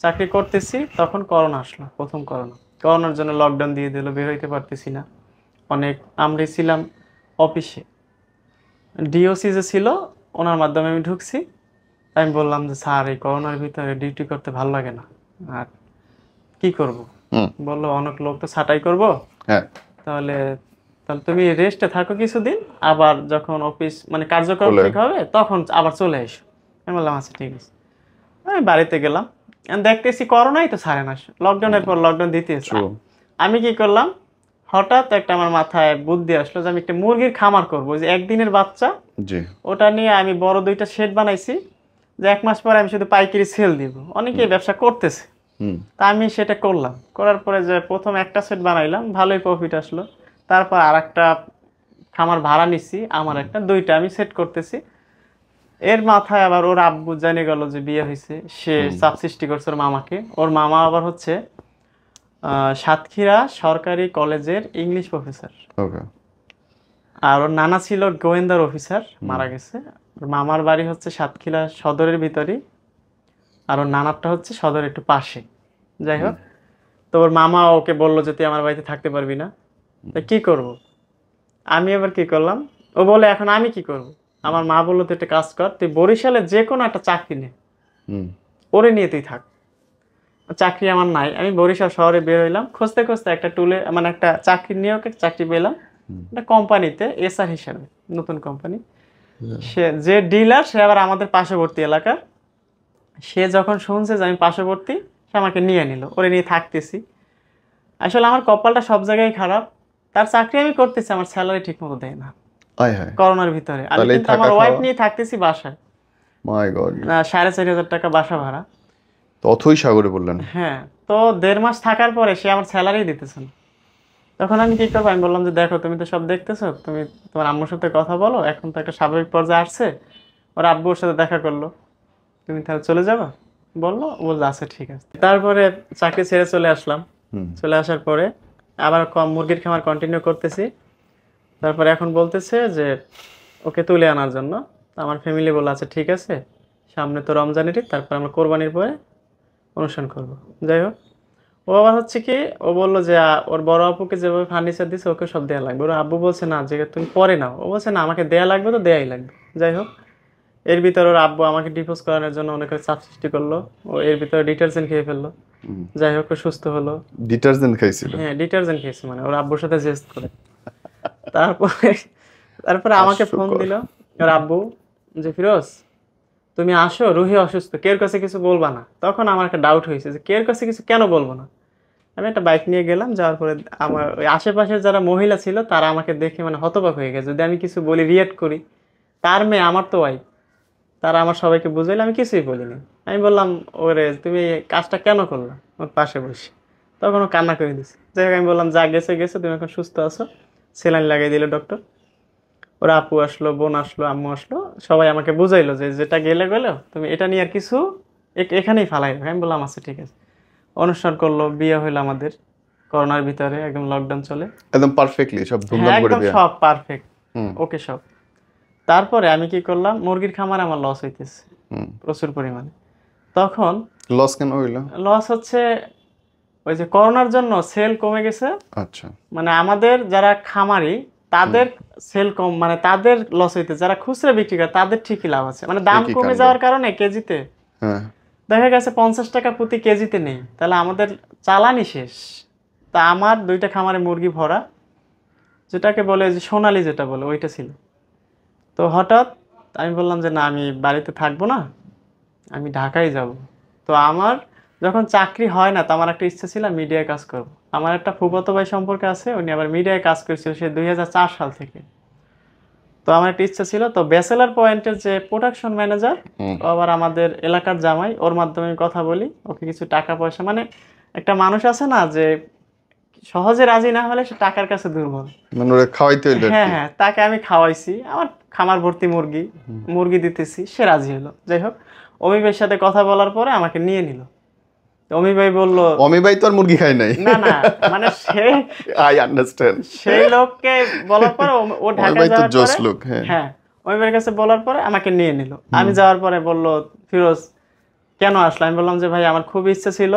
চাকরি করতেছি, তখন করোনা আসলো, প্রথম করোনা। করোনার জন্য লকডাউন দিয়ে দিল, বের হইতে পারতেছি না অনেক। আমরা ছিলাম অফিসে, ডিওসি যে ছিল ওনার মাধ্যমে আমি ঢুকছি। আমি বললাম যে স্যার এই করোনার ভিতরে ডিউটি করতে ভালো লাগে না, আর কি করব।
হুম।
বললো অনেক লোক তো ছাঁটাই করব,
হ্যাঁ।
তাহলে তাহলে তুমি রেস্টে থাকো কিছুদিন, আবার যখন অফিস মানে কার্যক্রম
চলে।
ঠিক হবে তখন আবার চলে এসো। আমি বললাম আচ্ছা ঠিক আছে। আমি বাড়িতে গেলাম, আমি দেখতেছি করোনাই তো ছাড়ে না, লকডাউনের পর লকডাউন দিতেছে।
True.
আমি কি করলাম, হঠাৎ একটা আমার মাথায় বুদ্ধি আসলো যে আমি একটা মুরগির খামার করবো, যে একদিনের বাচ্চা,
জি।
ওটা নিয়ে আমি বড় 2টা শেড বানাইছি, যে 1 মাস পরে আমি শুধু পাইকারি সেল দিব, অনেকেই ব্যবসা করতেছে।
হুম।
তা আমি সেটা করলাম, করার পরে যে প্রথম একটা সেট বানাইলাম, ভালোই প্রফিট আসলো। তারপর আর একটা খামার ভাড়া নিছি, আমার একটা, 2টা আমি সেট করতেছি। এর মাথায় আবার ওর আব্বু জেনে গেল যে বিয়ে হয়েছে, সে চাপ সৃষ্টি করছে ওর মামাকে। ওর মামা আবার হচ্ছে সাতক্ষীরা সরকারি কলেজের ইংলিশ প্রফেসর।
ওকে।
আর ওর নানা ছিল গোয়েন্দার অফিসার, মারা গেছে। ওর মামার বাড়ি হচ্ছে সাতক্ষীরা সদরের ভিতরেই, আর ওর নানারটা হচ্ছে সদরের একটু পাশে। যাই হোক, তো ওর মামা ওকে বললো যে তুই আমার বাড়িতে থাকতে পারবি না। তা কি করব, আমি এবার কি করলাম, ও বলে এখন আমি কি করব। আমার মা বললো তুই একটা কাজ কর, তুই বরিশালে যে কোনো একটা চাকরি নে,
হুম।
ওরে নিয়ে তুই থাক। চাকরি আমার নাই, আমি বরিশাল শহরে বের হইলাম, খুঁজতে খুঁজতে একটা টুলে মানে একটা চাকরি নিয়োগ চাকরি পেলাম একটা কোম্পানিতে এসআর হিসাবে, নতুন কোম্পানি। সে যে ডিলার, সে আবার আমাদের পার্শ্ববর্তী এলাকার। সে যখন শুনছে যে আমি পার্শ্ববর্তী, সে আমাকে নিয়ে নিল, ওরে নিয়ে থাকতেছি। আসলে আমার কপালটা সব জায়গায় খারাপ, তার চাকরি আমি করতেছি, আমার স্যালারি ঠিক মতো দেয় না
আয় হায়।
করোনার ভিতরে। আমি
তাহলে এই
কিন্তু
থাকা
আমার ওয়াইফ
খাওয়া?
নিয়ে থাকতেছি বাসায়,
মাই গড।
4,500 টাকা বাসা ভাড়া।
তো অথই সাগরে বললেন।
হ্যাঁ, তো 1.5 মাস থাকার পরে সে আমার স্যালারি দিতেছে না। তখন আমি কি করবো, আমি বললাম যে দেখো তুমি তো সব দেখতেছো, তুমি তোমার আম্মুর সাথে কথা বলো, এখন তো একটা স্বাভাবিক পর্যায়ে আসছে। ওর আব্বু ওর সাথে দেখা করলো, তুমি তাহলে চলে যাবা। বললো, বললো আচ্ছা ঠিক আছে। তারপরে চাকরি ছেড়ে চলে আসলাম। চলে আসার পরে আবার মুরগির খামার কন্টিনিউ করতেছি। তারপরে এখন বলতেছে যে ওকে তুলে আনার জন্য। আমার ফ্যামিলি বললো আচ্ছা ঠিক আছে, সামনে তো রমজানের ঈদ, তারপর আমরা কোরবানির পরে অনুষ্ঠান করব। যাই হোক, ও আবার হচ্ছে কি, ও বললো যে ওর বড় আপুকে যেভাবে ফার্নিচার দিছে ওকে সব দেয়া লাগবে। ওর আব্বু বলছে না যে তুমি পরে নাও, ও বলছে না আমাকে দেয়া লাগবে তো দেয়াই লাগবে। যাই হোক, এর ভিতরে ওর আব্বু আমাকে ডিভোর্স করানোর জন্য অনেক চাপ সৃষ্টি করলো। ও এর ভিতরে ডিটারজেন্ট খেয়ে ফেললো। যাই হোক, ও সুস্থ হলো।
ডিটারজেন্ট খাইছিল?
হ্যাঁ, ডিটারজেন্ট খেয়েছে, মানে ওর আব্বুর সাথে জেস্ট করে। তারপরে তারপরে আমাকে ফোন দিল ওর আব্বু যে ফিরোজ তুমি আসো, রুহি অসুস্থ, কের কাছে কিছু বলবা না। তখন আমার একটা ডাউট হয়েছে যে কের কাছে কিছু কেন বলবো না। আমি একটা বাইক নিয়ে গেলাম, যাওয়ার পরে আমার ওই আশেপাশের যারা মহিলা ছিল তারা আমাকে দেখে মানে হতবাক হয়ে গেছে, যদি আমি কিছু বলি রিয়েক্ট করি। তার মেয়ে, আমার তো ওয়াইফ, তারা আমার সবাইকে বুঝাইলে, আমি কিছুই বলিনি। আমি বললাম ওরে তুমি এই কাজটা কেন করলা, ওর পাশে বসে। তখন ও কান্না করে দিছে। যাই হোক, আমি বললাম যা গেছে গেছে, তুমি এখন সুস্থ আছো। সেলাইন লাগিয়ে দিল ডক্টর। ওরা আপু আসলো, বোন আসলো, আম্মু আসলো, সবাই আমাকে বুঝাইলো যে যেটা গেলে গেলো, তুমি এটা নিয়ে আর কিছু এখানেই ফালাই রাখো। আমি বললাম আচ্ছা ঠিক আছে। অনুষ্ঠান করলো, বিয়ে হইলো আমাদের করোনার ভিতরে, একদম লকডাউন চলে।
একদম পারফেক্টলি সব
হ্যাঁ,
ধুমধাম করে
একদম
বিয়ে?
সব পারফেক্ট, ওকে সব। তারপরে আমি কি করলাম, মুরগির খামারে আমার লস হইতেছে প্রচুর পরিমাণে। তখন
লস কেন হইলো?
লস হচ্ছে ওই যে করোনার জন্য সেল কমে গেছে।
আচ্ছা।
মানে আমাদের যারা খামারি তাদের সেল কম, মানে তাদের লস হইতে, যারা খুচরা বিক্রি করে তাদের ঠিকই লাভ আছে। মানে দাম
একই
কমে
কাণ্ড।
যাওয়ার কারণে কেজিতে
হ্যাঁ।
দেখা গেছে 50 টাকা প্রতি কেজিতে নেই, তাহলে আমাদের চালানি শেষ। তা আমার 2টা খামারে মুরগি ভরা, যেটাকে বলে যে সোনালি যেটা বলে ওইটা ছিল। তো হঠাৎ আমি বললাম যে না, আমি বাড়িতে থাকবো না, আমি ঢাকায় যাব। তো আমার যখন চাকরি হয় না, তো আমার একটা ইচ্ছা ছিল মিডিয়ায় কাজ করব। আমার একটা ফুফাতো ভাই সম্পর্কে আছে, উনি আবার মিডিয়ায় কাজ করছিল সে 2004 সাল থেকে। তো আমার একটা ইচ্ছা ছিল, তো ব্যাচেলার পয়েন্টের যে প্রোডাকশন ম্যানেজার, ও আবার আমাদের এলাকার জামাই, ওর মাধ্যমে আমি কথা বলি, ওকে কিছু টাকা পয়সা, মানে একটা মানুষ আছে না যে সহজে রাজি না হলে সে টাকার কাছে দুর্বল,
মানে ওরা খাওয়াইতে হইলো আর
হ্যাঁ
কি।
হ্যাঁ, তাকে আমি খাওয়াইছি, আমার খামার ভর্তি মুরগি মুরগি দিতেছি, সে রাজি হলো। যাই হোক, অমি ভাইয়ের সাথে কথা বলার পরে আমাকে নিয়ে নিল। তো অমি ভাই বলল
অমি ভাই তো আর মুরগি খায় নাই।
না না, মানে সে
আই আন্ডারস্ট্যান্ড।
সেই লোককে বলার পরে ও
অমি
ঢাকা
ভাই তো
যাওয়ার
জোস
পরে,
লোক। হ্যাঁ।
হ্যাঁ, অমি ভাইয়ের কাছে বলার পরে আমাকে নিয়ে নিল। আমি যাওয়ার পরে বলল ফিরোজ কেন আসলো, আমি বললাম যে ভাই আমার খুব ইচ্ছা ছিল,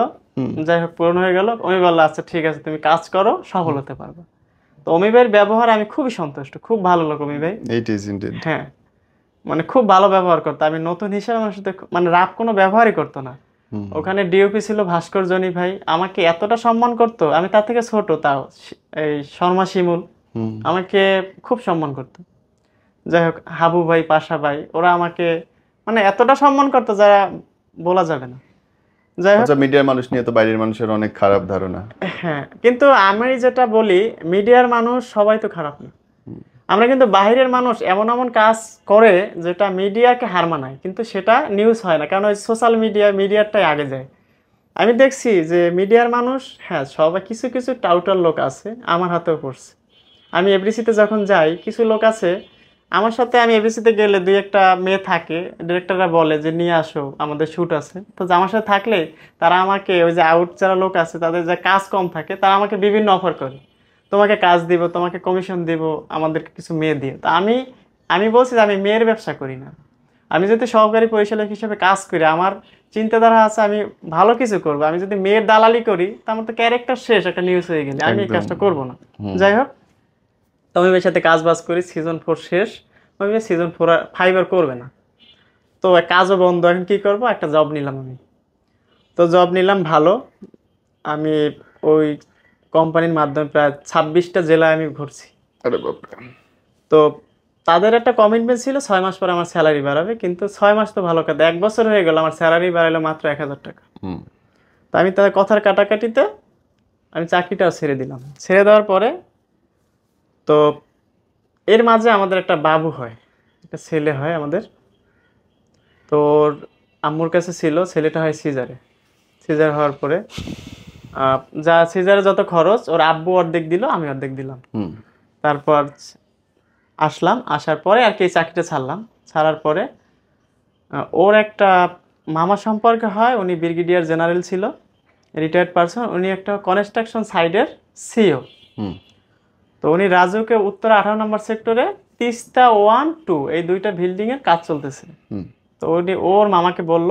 যাই হোক পূরণ হয়ে গেল। অমি বললো আচ্ছা ঠিক আছে, তুমি কাজ করো, সফল হতে পারবে। তো অমি ভাইয়ের ব্যবহার আমি খুবই সন্তুষ্ট, খুব ভালো লোক অমি ভাই।
It is indeed.
হ্যাঁ, মানে খুব ভালো ব্যবহার করতো। আমি নতুন হিসেবে আমার সাথে মানে রাগ কোনো ব্যবহারই করতো না। ওখানে ডিওপি ছিল ভাস্কর জনি ভাই, আমাকে এতটা সম্মান করতো, আমি তার থেকে ছোট তাও, এই শর্মা শিমুল আমাকে খুব সম্মান করতো। যাই হোক, হাবু ভাই, পাশা ভাই, ওরা আমাকে মানে এতটা সম্মান করতো যারা বলা যাবে না। যাই হোক,
আচ্ছা, মিডিয়ার মানুষ নিয়ে তো বাইরের মানুষের অনেক খারাপ ধারণা।
হ্যাঁ, কিন্তু আমি যেটা বলি, মিডিয়ার মানুষ সবাই তো খারাপ না। আমরা কিন্তু বাইরের মানুষ এমন এমন কাজ করে যেটা মিডিয়াকে হার মানায়, কিন্তু সেটা নিউজ হয় না, কারণ ওই সোশ্যাল মিডিয়াটাই আগে যায়। আমি দেখছি যে মিডিয়ার মানুষ, হ্যাঁ সবাই, কিছু কিছু টাউটার লোক আছে, আমার হাতেও পড়ছে। আমি এফডিসিতে যখন যাই, কিছু লোক আছে আমার সাথে, আমি এফডিসিতে গেলে 2-1টা মেয়ে থাকে, ডিরেক্টররা বলে যে নিয়ে আসো আমাদের শ্যুট আছে, তো আমার সাথে থাকলে তারা আমাকে, ওই যে আউট যারা লোক আছে তাদের যে কাজ কম থাকে, তারা আমাকে বিভিন্ন অফার করে, তোমাকে কাজ দিব, তোমাকে কমিশন দিব, আমাদেরকে কিছু মেয়ে দিয়ে। তা আমি আমি বলছি যে আমি মেয়ের ব্যবসা করি না, আমি যদি সহকারী পরিচালক হিসেবে কাজ করি, আমার চিন্তাধারা আছে আমি ভালো কিছু করবো। আমি যদি মেয়ের দালালি করি, তা আমার তো ক্যারেক্টার শেষ, একটা নিউজ হয়ে গেলে আমি এই কাজটা করবো না। যাই হোক, তো আমি এর সাথে কাজ বাজ করি, সিজন 4 শেষ, আমি সিজন 5 আর করবে না, তো কাজও বন্ধ। এখন কি করব, একটা জব নিলাম আমি। তো জব নিলাম ভালো, আমি ওই কোম্পানির মাধ্যমে প্রায় 26টা জেলায় আমি ঘুরছি।
আরে বাপরে।
তো তাদের একটা কমিটমেন্ট ছিল 6 মাস পর আমার স্যালারি বাড়াবে, কিন্তু 6 মাস তো ভালো কথা, 1 বছর হয়ে গেল, আমার স্যালারি বাড়ালো মাত্র 1000 টাকা। তো আমি তাদের কথার কাটাকাটিতে আমি চাকরিটাও ছেড়ে দিলাম। ছেড়ে দেওয়ার পরে তো এর মাঝে আমাদের একটা বাবু হয়, একটা ছেলে হয় আমাদের। তো ওর আম্মুর কাছে ছিল, ছেলেটা হয় সিজারে। সিজার হওয়ার পরে যা সিজারে যত খরচ, ওর আব্বু অর্ধেক দিল, আমি অর্ধেক দিলাম। তারপর আসার পরে আর কি এই চাকরিটা ছাড়লাম। ছাড়ার পরে ওর একটা মামা সম্পর্কে হয়, উনি ব্রিগেডিয়ার জেনারেল ছিল, রিটায়ার্ড পারসন। উনি একটা কনস্ট্রাকশন সাইডের সিও।
হুম
তো উনি রাজুকে উত্তর 18 নম্বর সেক্টরে তিস্তা 1-2 এই দুইটা বিল্ডিংয়ের কাজ চলতেছে।
হুম
তো উনি ওর মামাকে বলল,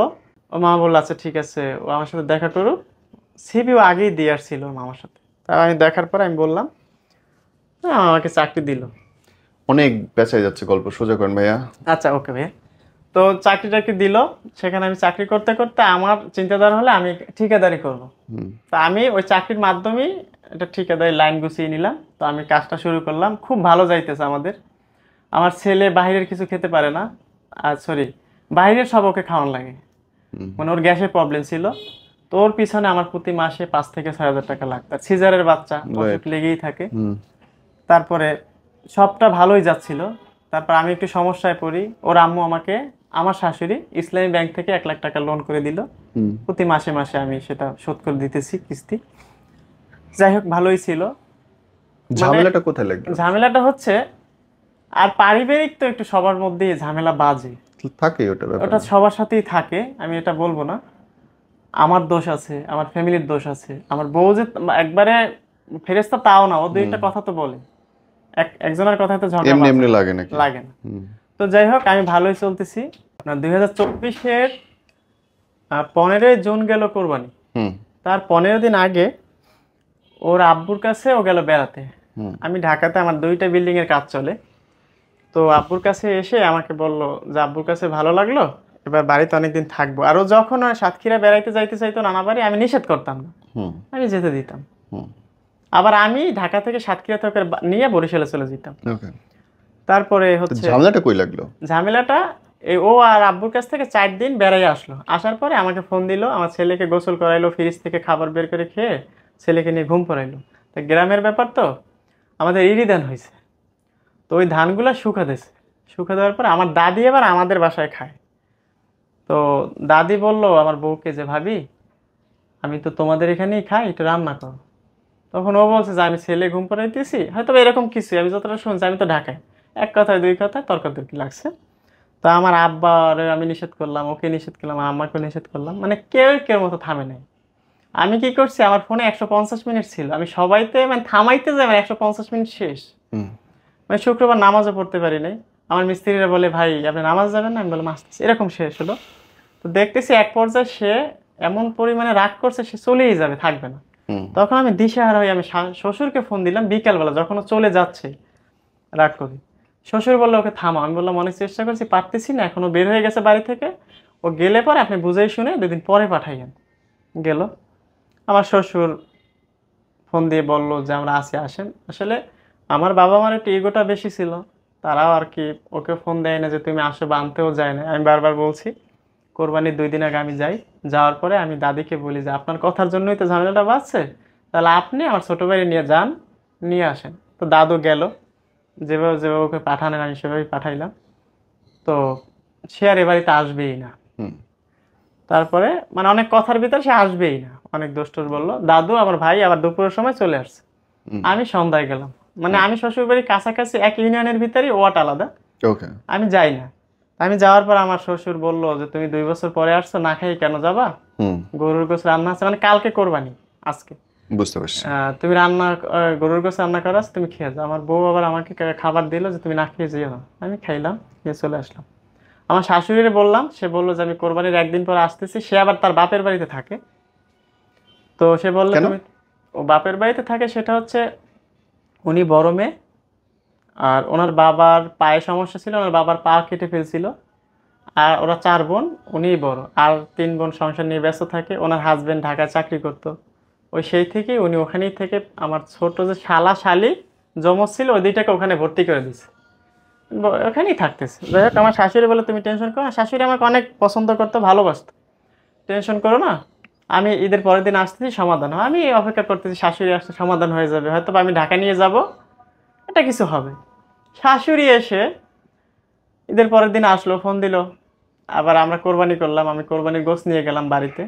ওর মামা বললো আচ্ছা ঠিক আছে, ও আমার সাথে দেখা করুক। সিভিও আগেই দিয়ে আসছিল ওর মামার সাথে। তাই আমি দেখার পরে আমি বললাম, হ্যাঁ আমাকে চাকরি দিল।
অনেক বেঁচে যাচ্ছে গল্প, সোজা করেন ভাইয়া।
আচ্ছা ওকে ভাইয়া। তো চাকরি দিল। সেখানে আমি চাকরি করতে করতে আমার চিন্তাধারা হলে আমি ঠিকাদারি করব।
হুম
তো আমি ওই চাকরির মাধ্যমেই এটা ঠিকাদারি লাইন গুছিয়ে নিলাম। তো আমি কাজটা শুরু করলাম, খুব ভালো যাইতেছে আমাদের। আমার ছেলে বাইরের কিছু খেতে পারে না, আর সরি বাইরের সব ওকে খাওয়ানো লাগে।
হুম
মানে ওর গ্যাসের প্রবলেম ছিল। তো ওর পিছনে আমার প্রতি মাসে 5 থেকে 6 হাজার টাকা লাগতো। সিজারের বাচ্চা, অসুখ লেগেই থাকে।
হুম
তারপরে সবটা ভালোই যাচ্ছিল। তারপর আমি একটু সমস্যায় পড়ি। ওর আম্মু আমাকে, আমার শাশুড়ি ইসলামী ব্যাংক থেকে 1 লাখ টাকা লোন করে দিল।
হুম
প্রতি মাসে মাসে আমি সেটা শোধ করে দিতেছি কিস্তি। যাই হোক ভালোই ছিল।
ঝামেলাটা কোথায় লাগবে?
ঝামেলাটা হচ্ছে, আর পারিবারিক তো একটু সবার মধ্যেই ঝামেলা বাজে,
থাকে ওটা ব্যাপার।
ওটা সবার সাথেই থাকে, আমি এটা বলবো না। আমার দোষ আছে, আমার ফ্যামিলির দোষ আছে। আমার বউ যে একবারে ফেরেস্তা তাও না, ও দুই একটা কথা তো বলে। একজনের কথায় তো ঝগড়া
এমনি এমনি
বাঁধে।
লাগে নাকি?
লাগে না।
হুম
তো যাই হোক আমি ভালোই চলতেছি। আপনার 2024-এর 15ই জুন গেল কোরবানি।
হুম
তার 15 দিন আগে ওর আব্বুর কাছে ও গেল বেড়াতে।
হুম
আমি ঢাকাতে, আমার 2টা বিল্ডিং এর কাজ চলে। তো আব্বুর কাছে এসে আমাকে বলল যে আব্বুর কাছে ভালো লাগলো, এবার বাড়িতে অনেকদিন থাকবো। আর ও যখন ওই সাতক্ষীরা বেড়াইতে যাইতে চাইতো নানা বাড়ি, আমি নিষেধ করতাম না,
হুম
আমি যেতে দিতাম।
হুম
আবার আমি ঢাকা থেকে সাতক্ষীরা থেকে নিয়ে বরিশালে চলে যেতাম।
ওকে।
তারপরে
তো
হচ্ছে
ঝামেলাটা কই লাগলো?
ঝামেলাটা, এই ও আর আব্বুর কাছ থেকে 4 দিন বেড়াই আসলো। আসার পরে আমাকে ফোন দিল, আমার ছেলেকে গোসল করাইলো, ফ্রিজ থেকে খাবার বের করে খেয়ে ছেলেকে নিয়ে ঘুম পড়াইলো। তো গ্রামের ব্যাপার তো, আমাদের ইরি ধান হয়েছে। তো ওই ধানগুলো শুকা দিয়েছে। শুকা দেওয়ার পর আমার দাদি এবার আমাদের বাসায় খায়। তো দাদি বলল আমার বউকে যে ভাবি, আমি তো তোমাদের এখানেই খাই, একটু রান্না করো। তখন ও বলছে যে আমি ছেলে ঘুম পাড়াইতেছি, হয়তো বা এরকম কিছু, আমি যতটা শুনছি, আমি তো ঢাকায়। এক কথায় দুই কথায় তর্কাতর্কি লাগছে। তো আমার আব্বার আমি নিষেধ করলাম, ওকে নিষেধ করলাম, আমার আম্মাকে নিষেধ করলাম, মানে কেউ কেউ মতো থামে নাই। আমি কি করছি, আমার ফোনে 150 মিনিট ছিল, আমি সবাইতে মানে থামাইতে যাই, মানে 150 মিনিট শেষ।
হুম
মানে শুক্রবার নামাজও পড়তে পারি নাই। আমার মিস্ত্রিরা বলে ভাই আপনি নামাজ যাবেন না, আমি বললাম আসতেছি, এরকম শেষ হলো। তো দেখতেছি এক পর্যায়ে সে এমন পরিমাণে রাগ করছে, সে চলেই যাবে, থাকবে না।
হুম
তখন আমি দিশেহারা হয়ে আমি শ্বশুরকে ফোন দিলাম বিকালবেলা, যখন ও চলে যাচ্ছে রাগ করি। শ্বশুর বললো ওকে থামা। আমি বললাম অনেক চেষ্টা করছি, পারতেছি না, এখনো বের হয়ে গেছে বাড়ি থেকে। ও গেলে পরে আপনি বুঝেই শুনে 2 দিন পরে পাঠাইয়েন। গেল। আমার শ্বশুর ফোন দিয়ে বলল যে আমরা আসি, আসেন। আসলে আমার বাবা মার একটু ইগোটা বেশি ছিল, তারাও আর কি ওকে ফোন দেয় না যে তুমি আসো, বা আনতেও যায় না। আমি বারবার বলছি, কোরবানির 2 দিন আগে আমি যাই। যাওয়ার পরে আমি দাদিকে বলি যে আপনার কথার জন্যই তো ঝামেলাটা বাঁচছে, তাহলে আপনি আমার ছোটো ভাই নিয়ে যান, নিয়ে আসেন। তো দাদু গেল, যেভাবে যেভাবে ওকে পাঠানেন আমি সেভাবেই পাঠাইলাম। তো সে আর এ বাড়িতে আসবেই না।
হুম
তারপরে মানে অনেক কথার ভিতরে সে আসবেই না, অনেক দোষ বললো। দাদু আমার ভাই আবার দুপুরের সময় চলে আসছে,
হুম
আমি সন্ধ্যায় গেলাম। মানে আমি শ্বশুর বাড়ির কাছাকাছি, এক ইউনিয়নের ভিতরেই, ওয়াট আলাদা।
ওকে।
আমি যাই না। আমি যাওয়ার পর আমার শ্বশুর বলল যে তুমি 2 বছর পরে আসছো, না খাই কেন যাবা?
হুম
গরুর গোশ রান্না আছে, মানে কালকে কোরবানি, আজকে
বুঝতে পারছি।
তুমি গরুর গোশ রান্না করাস, তুমি খেয়ে যাও। আমার বউ আবার আমাকে খাবার দিল যে তুমি না খেয়ে যেও না। আমি খাইলাম, খেয়ে চলে আসলাম। আমার শাশুড়িরে বললাম, সে বললো যে আমি কোরবানির 1 দিন পর আসতেছি। সে আবার তার বাপের বাড়িতে থাকে। তো সে বললো
কেন?
তুমি, ও বাপের বাড়িতে থাকে সেটা হচ্ছে উনি বড় মেয়ে, আর ওনার বাবার পায়ে সমস্যা ছিল, ওনার বাবার পা কেটে ফেলছিল। আর ওরা 4 বোন, উনিই বড়, আর 3 বোন সংসার নিয়ে ব্যস্ত থাকে। ওনার হাজবেন্ড ঢাকায় চাকরি করতো। ওই সেই থেকে উনি ওখানেই থেকে আমার ছোট যে শালা শালি যমজ ছিল, ওই 2টাকে ওখানে ভর্তি করে দিছে, ওখানেই থাকতেছে। যাই হোক আমার শাশুড়ি বলে তুমি টেনশন করো না। শাশুড়ি আমাকে অনেক পছন্দ করতো, ভালোবাসতো। টেনশন করো না, আমি ঈদের পরের দিন আসতেছি, সমাধান হয়। আমি অপেক্ষা করতেছি শাশুড়ি আসতে, সমাধান হয়ে যাবে, হয়তো আমি ঢাকা নিয়ে যাব, এটা কিছু হবে। শাশুড়ি এসে ঈদের পরের দিন আসলো, ফোন দিল। আবার আমরা কোরবানি করলাম, আমি কোরবানির গোশত নিয়ে গেলাম বাড়িতে।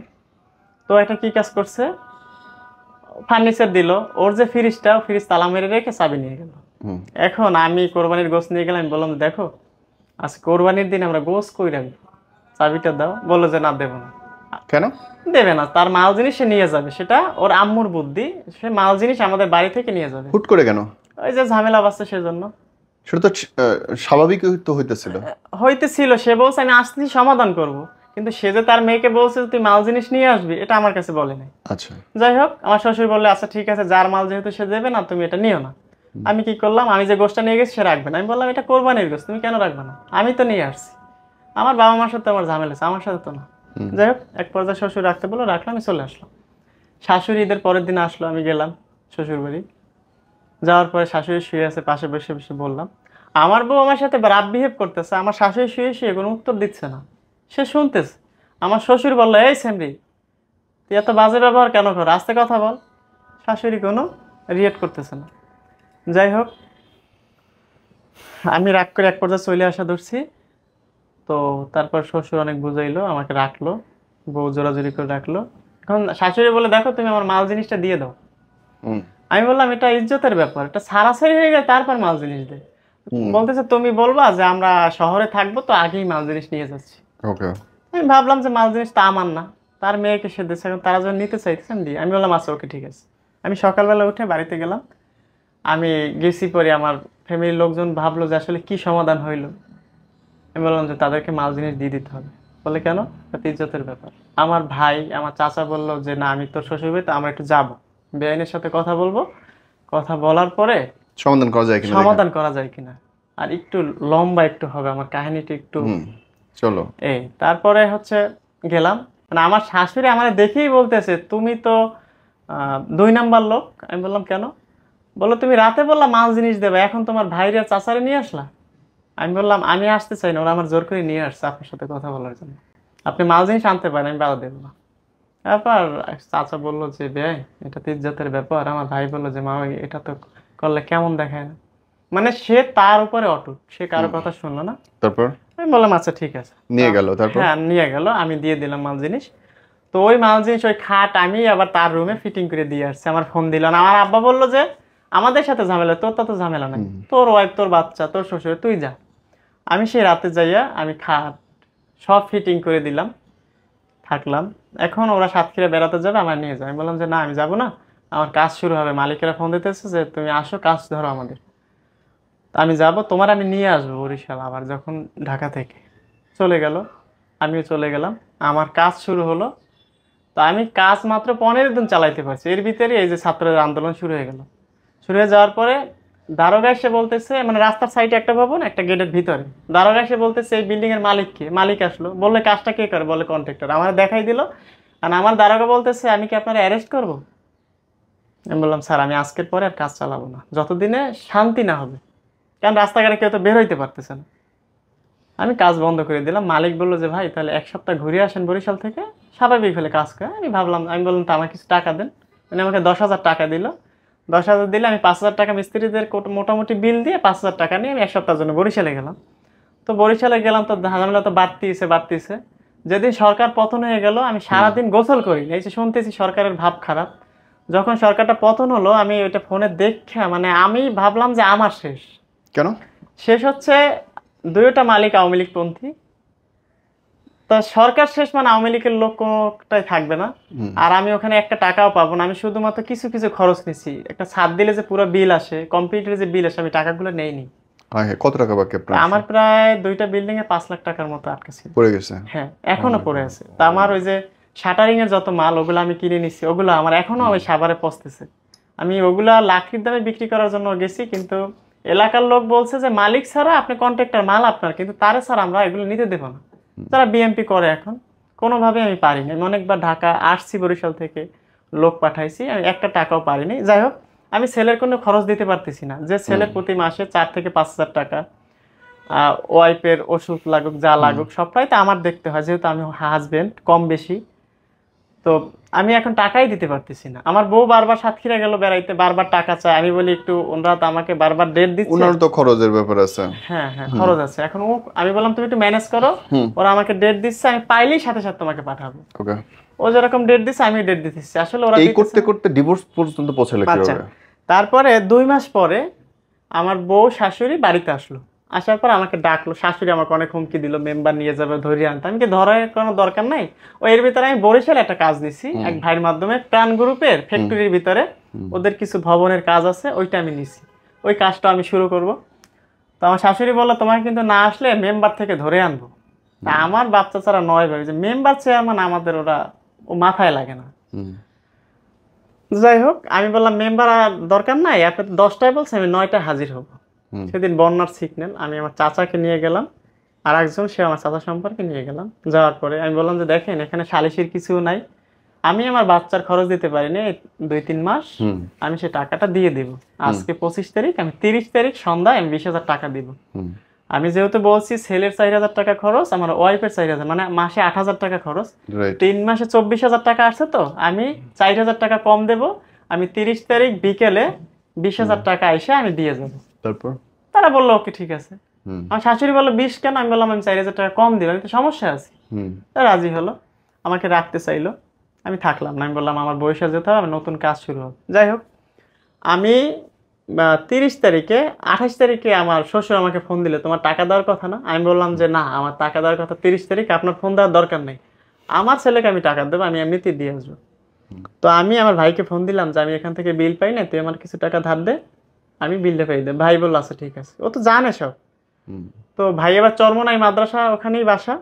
তো একটা কি কাজ করছে, ফার্নিচার দিল। ওর যে ফ্রিজটা, ফ্রিজ তালা মেরে রেখে চাবি নিয়ে গেল।
হুম
এখন আমি কোরবানির গোশত নিয়ে গেলাম, আমি বললাম দেখো আজ কোরবানির দিন আমরা গোশত কই রাখবো, চাবিটা দাও, বললো যে না দেবো না।
কেন?
দেবে না, তার মাল জিনিস সে নিয়ে যাবে, সেটা ওর আম্মুর বুদ্ধি, সে মাল জিনিস আমাদের বাড়ি থেকে নিয়ে যাবে।
হুট করে কেন?
ওই যে ঝামেলা বাঁচছে সেজন্য।
সেটা তো স্বাভাবিক তো হইতেছিল।
হইতেছিল, সে বলছে আমি আসতেছি সমাধান করব, কিন্তু সে যে তার মেয়েকে বলছে যে তুই মাল জিনিস নিয়ে আসবি, এটা আমার কাছে বলে নাই।
আচ্ছা।
যাই হোক, আমার শ্বশুর বললে আচ্ছা ঠিক আছে, যার মাল যেহেতু সে দেবে না, তুমি এটা নিও না। আমি কি করলাম, আমি যে গোষ্ঠটা নিয়ে গেছি সে রাখবে না, আমি বললাম এটা কোরবানির গোষ্ঠ, তুমি কেন রাখবে না, আমি তো নিয়ে আসছি। আমার বাবা মার সাথে আমার ঝামেলা আছে, আমার সাথে তো না। যাই হোক, এক পর্যায়ে শ্বশুর রাখতে বললো, রাখলাম, আমি চলে আসলাম। শাশুড়ি ঈদের পরের দিন আসলো, আমি গেলাম শ্বশুর বাড়ি। যাওয়ার পরে শাশুড়ি শুয়ে আছে, পাশে বসে বসে বললাম। আমার বউ আমার সাথে রাব বিহেভ করতেছে, আমার শাশুড়ি শুয়ে শুয়ে কোনো উত্তর দিচ্ছে না, সে শুনতেছে। আমার শ্বশুর বললো, এই সেমরি, তুই এত বাজে ব্যবহার কেন কর, আস্তে কথা বল। শাশুড়ি কোনো রিয়েক্ট করতেছে না। যাই হোক, আমি রাগ করে এক পর্যায়ে চলে আসা ধরছি। তো তারপর শ্বশুর অনেক বুঝাইলো, আমাকে রাখলো, বউ জোরাজুরি করে রাখলো। এখন শাশুড়ি বলে, দেখো তুমি আমার মাল জিনিসটা দিয়ে দাও। আমি বললাম এটা ইজ্জতের ব্যাপার, এটা সারাসারি হয়ে গেলে তারপর মাল জিনিস দে। বলতেছে তুমি বলবা যে আমরা শহরে থাকবো, তো আগেই মাল জিনিস নিয়ে যাচ্ছি।
ওকে।
আমি ভাবলাম যে মাল জিনিস তা আমার না, তার মেয়েকে সে দিচ্ছে, এখন তারা যখন নিতে চাইতেছেন দিই। আমি বললাম আচ্ছা ওকে ঠিক আছে। আমি সকালবেলা উঠে বাড়িতে গেলাম। আমি গেছি পরে আমার ফ্যামিলির লোকজন ভাবলো যে আসলে কি সমাধান হইলো। আমি বললাম যে তাদেরকে মাল জিনিস দিয়ে দিতে হবে। বলে কেন? এটা ইজ্জতের ব্যাপার। আমার ভাই, আমার চাচা বললো যে না আমি তোর শ্বশুর বাড়ি, তো আমরা একটু যাবো, বেআইনের সাথে কথা বলবো, কথা বলার পরে
সমাধান করা যায় কিনা
সমাধান করা যায় কিনা। আর একটু লম্বা একটু হবে আমার কাহিনীটা একটু।
চলো।
এই তারপরে হচ্ছে গেলাম, মানে আমার শাশুড়ি আমার দেখেই বলতেছে তুমি তো 2 নাম্বার লোক। আমি বললাম কেন? বললো তুমি রাতে বললা মাল জিনিস দেবে, এখন তোমার ভাইরা চাচারে নিয়ে আসলা। আমি বললাম আমি আসতে চাই না, ওরা আমার জোর করে নিয়ে আসছে আপনার সাথে কথা বলার জন্য, আপনি মাল জিনিস আনতে পারেন, আমি বাধা দেবো না। তারপর চাচা বললো যে ভাই এটা তো ইজ্জতের ব্যাপার। আমার ভাই বললো যে মা এটা তো করলে কেমন দেখায় না, মানে সে তার উপরে অটুট, সে কারো কথা শুনলো না।
তারপর
আমি বললাম আচ্ছা ঠিক আছে,
নিয়ে গেল। তারপর
হ্যাঁ নিয়ে গেল, আমি দিয়ে দিলাম মাল জিনিস। তো ওই মাল জিনিস ওই খাট আমি আবার তার রুমে ফিটিং করে দিয়ে আসছি। আমার ফোন দিল না, আমার আব্বা বললো যে আমাদের সাথে ঝামেলা, তোর তো ঝামেলা নাই, তোর ওয়াইফ, তোর বাচ্চা, তোর শ্বশুর, তুই যা। আমি সেই রাতে যাইয়া আমি খাট সব ফিটিং করে দিলাম, থাকলাম। এখন ওরা সাতক্ষীরা বেড়াতে যাবে, আমার নিয়ে যাবে। আমি বললাম যে না আমি যাবো না, আমার কাজ শুরু হবে, মালিকেরা ফোন দিতেছে যে তুমি আসো কাজ ধরো আমাদের। আমি যাব, তোমার আমি নিয়ে আসবো বরিশাল আবার যখন ঢাকা থেকে। চলে গেল, আমিও চলে গেলাম, আমার কাজ শুরু হলো। তো আমি কাজ মাত্র 15 দিন চালাইতে পারছি, এর ভিতরে এই যে ছাত্রদের আন্দোলন শুরু হয়ে গেল। শুরু হয়ে যাওয়ার পরে দারোগা এসে বলতেছে, মানে রাস্তার সাইডে একটা ভবন, একটা গেটের ভিতরে দারোগা এসে বলতেছে এই বিল্ডিং এর মালিক কে? মালিক আসলো, বললে কাজটা কে করে? বলে কন্ট্রাক্টর। আমার দেখাই দিল, আর আমার দারোগা বলতেছে আমি কি আপনারা অ্যারেস্ট করবো? আমি বললাম স্যার আমি আজকের পরে আর কাজ চালাবো না, যতদিনে শান্তি না হবে, কারণ রাস্তাঘাটে কেউ তো বের হইতে পারতেছে না। আমি কাজ বন্ধ করে দিলাম। মালিক বললো যে ভাই তাহলে 1 সপ্তাহ ঘুরে আসেন বরিশাল থেকে, স্বাভাবিক হলে কাজ করে। আমি ভাবলাম, আমি বললাম তো আমাকে কিছু টাকা দেন। মানে আমাকে 10,000 টাকা দিল। 10,000 দিলে আমি 5,000 টাকা মিস্ত্রিদের মোটামুটি বিল দিয়ে 5,000 টাকা নিয়ে আমি 1 সপ্তাহের জন্য বরিশালে গেলাম। তো বরিশালে গেলাম, তো ঝামেলা তো বাড়তিছে। যেদিন সরকার পতন হয়ে গেল, আমি সারাদিন গোসল করি, এই যে শুনতেছি সরকারের ভাব খারাপ। যখন সরকারটা পতন হলো, আমি ওইটা ফোনে দেখে মানে আমি ভাবলাম যে আমার শেষ।
কেন?
শেষ হচ্ছে, দুইটা মালিক আওয়ামী লীগপন্থী। তা সরকার শেষ মানে আওয়ামী লীগের লোক কোনোটাই থাকবে না। আর আমি ওখানে একটা টাকাও পাবো না, আমি শুধুমাত্র কিছু কিছু খরচ নিছি। একটা ছাদ দিলে যে পুরো বিল আসে, কম্পিউটারে যে বিল আসে, আমি টাকাগুলো নেইনি।
কত টাকা বাকি আপনার?
আমার প্রায় 2টা বিল্ডিং এ 5 লাখ টাকার মতো আটকে ছিল,
পড়ে গেছে।
হ্যাঁ এখনো পড়ে আছে। তা আমার ওই যে শাটারিং এর যত মাল, ওগুলো আমি কিনে নিছি, ওগুলো আমার এখনো ওই সাভারে পচতেছে। আমি ওগুলা লাখির দামে বিক্রি করার জন্য গেছি, কিন্তু এলাকার লোক বলছে যে মালিক ছাড়া আপনি কন্ট্রাক্টর, মাল আপনার, কিন্তু তারে ছাড়া আমরা এগুলো নিতে দেবো না। যারা বিএমপি করে এখন, কোনোভাবে আমি পারিনি। আমি অনেকবার ঢাকা আসছি, বরিশাল থেকে লোক পাঠাইছি, আমি একটা টাকাও পারিনি। যাই হোক, আমি ছেলের কোনো খরচ দিতে পারতেছি না, যে ছেলের প্রতি মাসে 4 থেকে 5,000 টাকা, ওয়াইফের ওষুধ লাগুক যা লাগুক সবটাই তো আমার দেখতে হয়, যেহেতু আমি হাজবেন্ড কম বেশি। তো আমি এখন টাকাই দিতে পারতেছি না। আমার বউ বারবার সাতক্ষীরা গেল বেড়াইতে, বারবার টাকা চায়। আমি বলি একটু, ওনারা তো আমাকে বারবার ডেট দিচ্ছে,
ওনার তো খরচের ব্যাপার আছে।
হ্যাঁ হ্যাঁ খরচ আছে। এখন ও, আমি বললাম তুমি একটু ম্যানেজ করো, ওরা আমাকে ডেট দিচ্ছে, আমি পাইলেই সাথে সাথে তোমাকে পাঠাবো।
ওকে।
ও যেরকম ডেট দিচ্ছে আমি ডেট দিতেছি, আসলে ওরা
এই করতে করতে ডিভোর্স পর্যন্ত পৌঁছালে কিভাবে?
তারপরে 2 মাস পরে আমার বউ শাশুড়ি বাড়িতে আসলো। আসার পর আমাকে ডাকলো, শাশুড়ি আমাকে অনেক হুমকি দিল, মেম্বার নিয়ে যাবে, ধরিয়ে আনতে। আমি কি ধরার কোনো দরকার নাই। এর ভিতরে আমি বরিশালে একটা কাজ নিছি এক ভাইয়ের মাধ্যমে, প্রাণ গ্রুপের ফ্যাক্টরির ভিতরে ওদের কিছু ভবনের কাজ আছে, ওইটা আমি নিছি। ওই কাজটা আমি শুরু করব। তো আমার শাশুড়ি বললো তোমাকে কিন্তু না আসলে মেম্বার থেকে ধরে আনবো। তা আমার বাচ্চা ছাড়া নয় ভাই, যে মেম্বার চেয়ারম্যান আমাদের ওরা ও মাথায় লাগে না। যাই হোক, আমি বললাম মেম্বার দরকার নাই, আপনি 10টায় বলছে, আমি 9টায় হাজির হব। সেদিন বন্যার সিগন্যাল, আমি আমার চাচাকে নিয়ে গেলাম, আর একজন সে আমার চাচা সম্পর্কে নিয়ে গেলাম। যাওয়ার পরে আমি বললাম যে দেখেন এখানে সালিশির কিছু নাই, আমি আমার বাচ্চার খরচ দিতে পারিনি 2-3 মাস, আমি সে টাকাটা দিয়ে দিব। আজকে 25 তারিখ, আমি 30 তারিখ সন্ধ্যায় আমি 20,000 টাকা দিব। আমি যেহেতু বলছি ছেলের 4,000 টাকা খরচ, আমার ওয়াইফের 4,000, মানে মাসে 8,000 টাকা খরচ, 3 মাসে 24,000 টাকা আসছে, তো আমি 4,000 টাকা কম দেব। আমি 30 তারিখ বিকেলে 20,000 টাকা এসে আমি দিয়ে যাবো।
তারপর
তারা বললো ওকে ঠিক আছে। আমার শাশুড়ি বললো 20 কেন? আমি বললাম আমি 4,000 টাকা কম দিব, আমি তো সমস্যা আছে। রাজি হলো, আমাকে রাখতে চাইলো, আমি থাকলাম না। আমি বললাম আমার বরিশাল যেতে হবে, আমার নতুন কাজ শুরু হবে। যাই হোক, আমি 30 তারিখে, 28 তারিখে আমার শ্বশুর আমাকে ফোন দিলে তোমার টাকা দেওয়ার কথা না? আমি বললাম যে না, আমার টাকা দেওয়ার কথা 30 তারিখ, আপনার ফোন দেওয়ার দরকার নেই, আমার ছেলেকে আমি টাকা দেবো, আমি এমনিতেই দিয়ে আসবো। তো আমি আমার ভাইকে ফোন দিলাম যে আমি এখান থেকে বিল পাই না, তুই আমার কিছু টাকা ধার দে, আমি বিলটা পেয়ে দেব। ভাই বললো আচ্ছা ঠিক আছে, ও তো জানে সব। তো ভাই এবার চরমোনাই মাদ্রাসা, ওখানেই বাসা।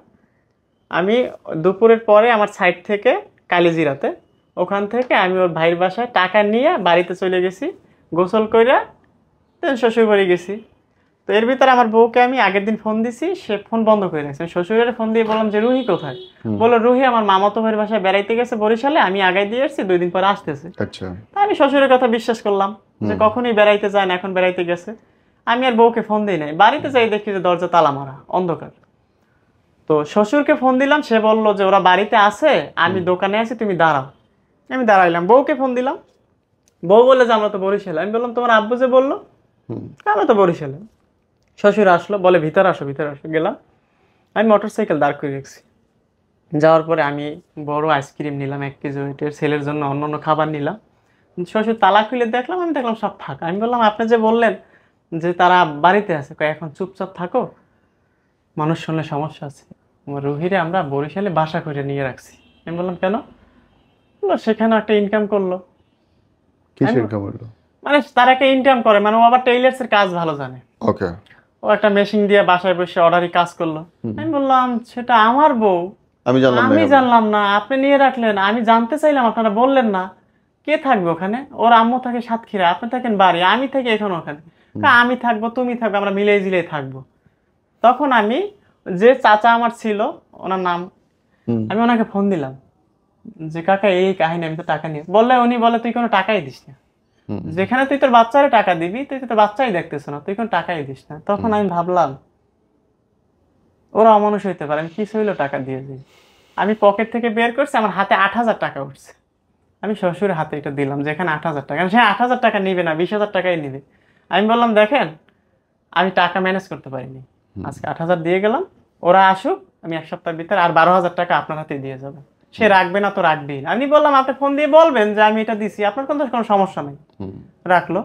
আমি দুপুরের পরে আমার সাইড থেকে কালিজিরাতে, ওখান থেকে আমি ওর ভাইয়ের বাসায় টাকা নিয়ে বাড়িতে চলে গেছি, গোসল কইরা দেন শ্বশুর বাড়ি গেছি। তো এর ভিতরে আমার বউকে আমি আগের দিন ফোন দিছি, সে ফোন বন্ধ করে রাখছে। আমি শ্বশুরের ফোন দিয়ে বললাম যে রুহি কোথায়? বললো রুহি আমার মামাতো ভাইয়ের বাসায় বেড়াইতে গেছে বরিশালে, আমি আগাই দিয়ে আসছি, 2 দিন পরে আসতেছে।
আচ্ছা,
আমি শ্বশুরের কথা বিশ্বাস করলাম যে কখনই বেড়াইতে যায় না, এখন বেড়াইতে গেছে। আমি আর বউকে ফোন দিই নাই, বাড়িতে যাই দেখি যে দরজা তালা মারা, অন্ধকার। তো শ্বশুরকে ফোন দিলাম, সে বললো যে ওরা বাড়িতে আছে, আমি দোকানে আছি, তুমি দাঁড়াও। আমি দাঁড়াইলাম, বউকে ফোন দিলাম, বউ বললো যে আমরা তো বরিশালে। আমি বললাম তোমার আব্বু যে বললো, আমরা তো বরিশালে। শ্বশুর আসলো, বলে ভিতরে আসো, ভিতরে আসো। গেলাম, আমি মোটরসাইকেল দাঁড় করে রেখেছি। যাওয়ার পরে আমি বড় আইসক্রিম নিলাম 1 কেজি ওয়েটের, ছেলের জন্য অন্য খাবার নিলাম। শ্বশুর তালা খুলে দেখলাম, আমি দেখলাম সব ফাঁকা। আমি বললাম আপনি যে বললেন যে তারা বাড়িতে আছে, এখন চুপচাপ থাকো, মানুষ শুনলে সমস্যা আছে। রুহিরে আমরা বরিশালে বাসা করে নিয়ে রাখছি। আমি বললাম কেন? বললো সেখানে একটা ইনকাম করলো।
কিসের ইনকাম হলো?
মানে তারা একটা ইনকাম করে, মানে ও আবার টেইলার্স এর কাজ ভালো জানে।
ওকে,
ও একটা মেশিন দিয়ে বাসায় বসে অর্ডারি কাজ করলো। আমি বললাম সেটা আমার বউ,
আমি
জানলাম না, আপনি নিয়ে রাখলেন, আমি জানতে চাইলাম, আপনারা বললেন না। কে থাকবে ওখানে? ওর আম্মু থাকে সাতক্ষীরা, আপনি থাকেন বাড়ি, আমি থাকি এখন ওখানে। আমি থাকবো, তুমি থাকবে, আমরা মিলে জিলে থাকবো। তখন আমি, যে চাচা আমার ছিল, ওনার নাম, আমি ওনাকে ফোন দিলাম যে কাকা এই কাহিনী, আমি তো টাকা নিয়ে। বললে উনি বলে তুই কোনো টাকাই দিস না, যেখানে তুই তোর বাচ্চারে টাকা দিবি, তুই তোর বাচ্চাই দেখতেছ না, তুই কোনো টাকাই দিস না। তখন আমি ভাবলাম ওরা অমানুষ হইতে পারে, আমি কিছু হইলো টাকা দিয়ে দিই। আমি পকেট থেকে বের করছি, আমার হাতে 8,000 টাকা উঠছে। আমি শ্বশুরের হাতে এটা দিলাম যে এখানে 8,000 টাকা। সে 8,000 টাকা নিবে না, 20,000 টাকাই নিবে। আমি বললাম দেখেন আমি টাকা ম্যানেজ করতে পারিনি, আজকে 8,000 দিয়ে গেলাম, ওরা আসুক, আমি 1 সপ্তাহের ভিতরে আর 12,000 টাকা আপনার হাতে দিয়ে যাবো। সে রাখবে না তো রাখবেই না। আমি বললাম আপনি ফোন দিয়ে বলবেন যে আমি এটা দিছি, আপনার কোনো সমস্যা নেই। রাখলো।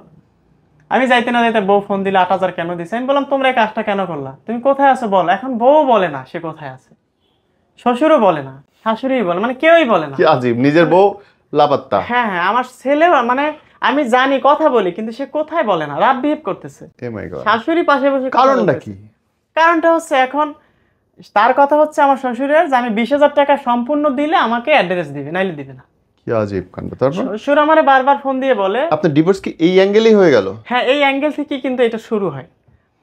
আমি যাইতে না যাইতে বউ ফোন দিলে 8,000 কেন দিছে? আমি বললাম তোমরা এই কাজটা কেন করলা, তুমি কোথায় আছো বলো। এখন বউ বলে না সে কোথায় আছে, শ্বশুরও বলে না, শাশুড়ি বলে, মানে কেউই বলে না।
কি আজীব, নিজের বউ লাপাত্তা।
হ্যাঁ হ্যাঁ, আমার ছেলেও, মানে আমি জানি কথা বলি, কিন্তু সে কোথায় বলে না, রাত বিহেভ করতেছে। শাশুড়ি পাশে বসে,
কারণটা কি?
কারণটা হচ্ছে এখন তার কথা হচ্ছে আমার শ্বশুরের যে আমি 20,000 টাকা সম্পূর্ণ দিলে আমাকে অ্যাড্রেস দিবে, নাইলে দিবে না।
কি আজীব কাণ্ড। তারপর
শ্বশুর আমারে বারবার ফোন দিয়ে বলে
আপনার ডিভোর্স কি এই অ্যাঙ্গেলেই হয়ে গেল?
হ্যাঁ, এই অ্যাঙ্গেল থেকে কিন্তু এটা শুরু হয়।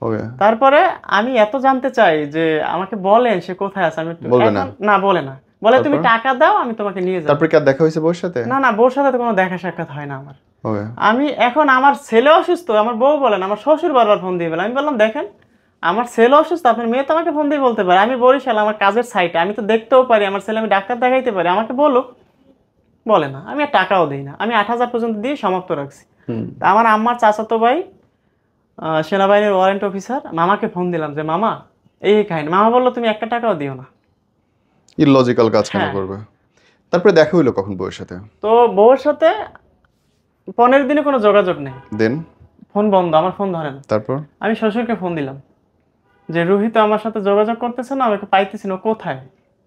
ওকে,
তারপরে আমি এত জানতে চাই যে আমাকে বলেন সে কোথায় আছে। আমি
বলবে না?
না, বলে না, বলে তুমি টাকা দাও আমি তোমাকে নিয়ে যাবো।
তারপর কি আর দেখা হয়েছে বউর সাথে?
না না, বউর সাথে কোনো দেখা সাক্ষাৎ হয় না আমার।
ওকে,
আমি এখন, আমার ছেলে অসুস্থ, আমার বউ বলেন, আমার শ্বশুর বারবার ফোন দিয়ে বলে। আমি বললাম দেখেন আমার ছেলে অসুস্থ, আপনার মেয়ে তো আমাকে ফোন দিয়ে বলতে পারে, আমি বরিশাল, আমার কাজের সাইটে, আমি তো দেখতেও পারি আমার ছেলে, আমি ডাক্তার দেখাইতে পারি, আমাকে বলুক। বলে না, আমি আর টাকাও দিই না, আমি 8,000 পর্যন্ত দিয়ে সমাপ্ত রাখছি। আমার আম্মার চাচাতো ভাই সেনাবাহিনীর ওয়ারেন্ট অফিসার, মামাকে ফোন দিলাম যে মামা এই কাহিনী। মামা বললো তুমি 1 টাকাও দিও না।
ইললজিক্যাল কাজ কেন করবে? তারপরে দেখা হইলো কখন বউয়ের সাথে?
তো বউয়ের সাথে 15 দিনে কোনো যোগাযোগ নেই,
দেন
ফোন বন্ধ, আমার ফোন ধরে না।
তারপর
আমি শ্বশুরকে ফোন দিলাম, যে রুহি তো আমার সাথে যোগাযোগ করতেছে না, আমাকে পাইতেছি না, ও কোথায়?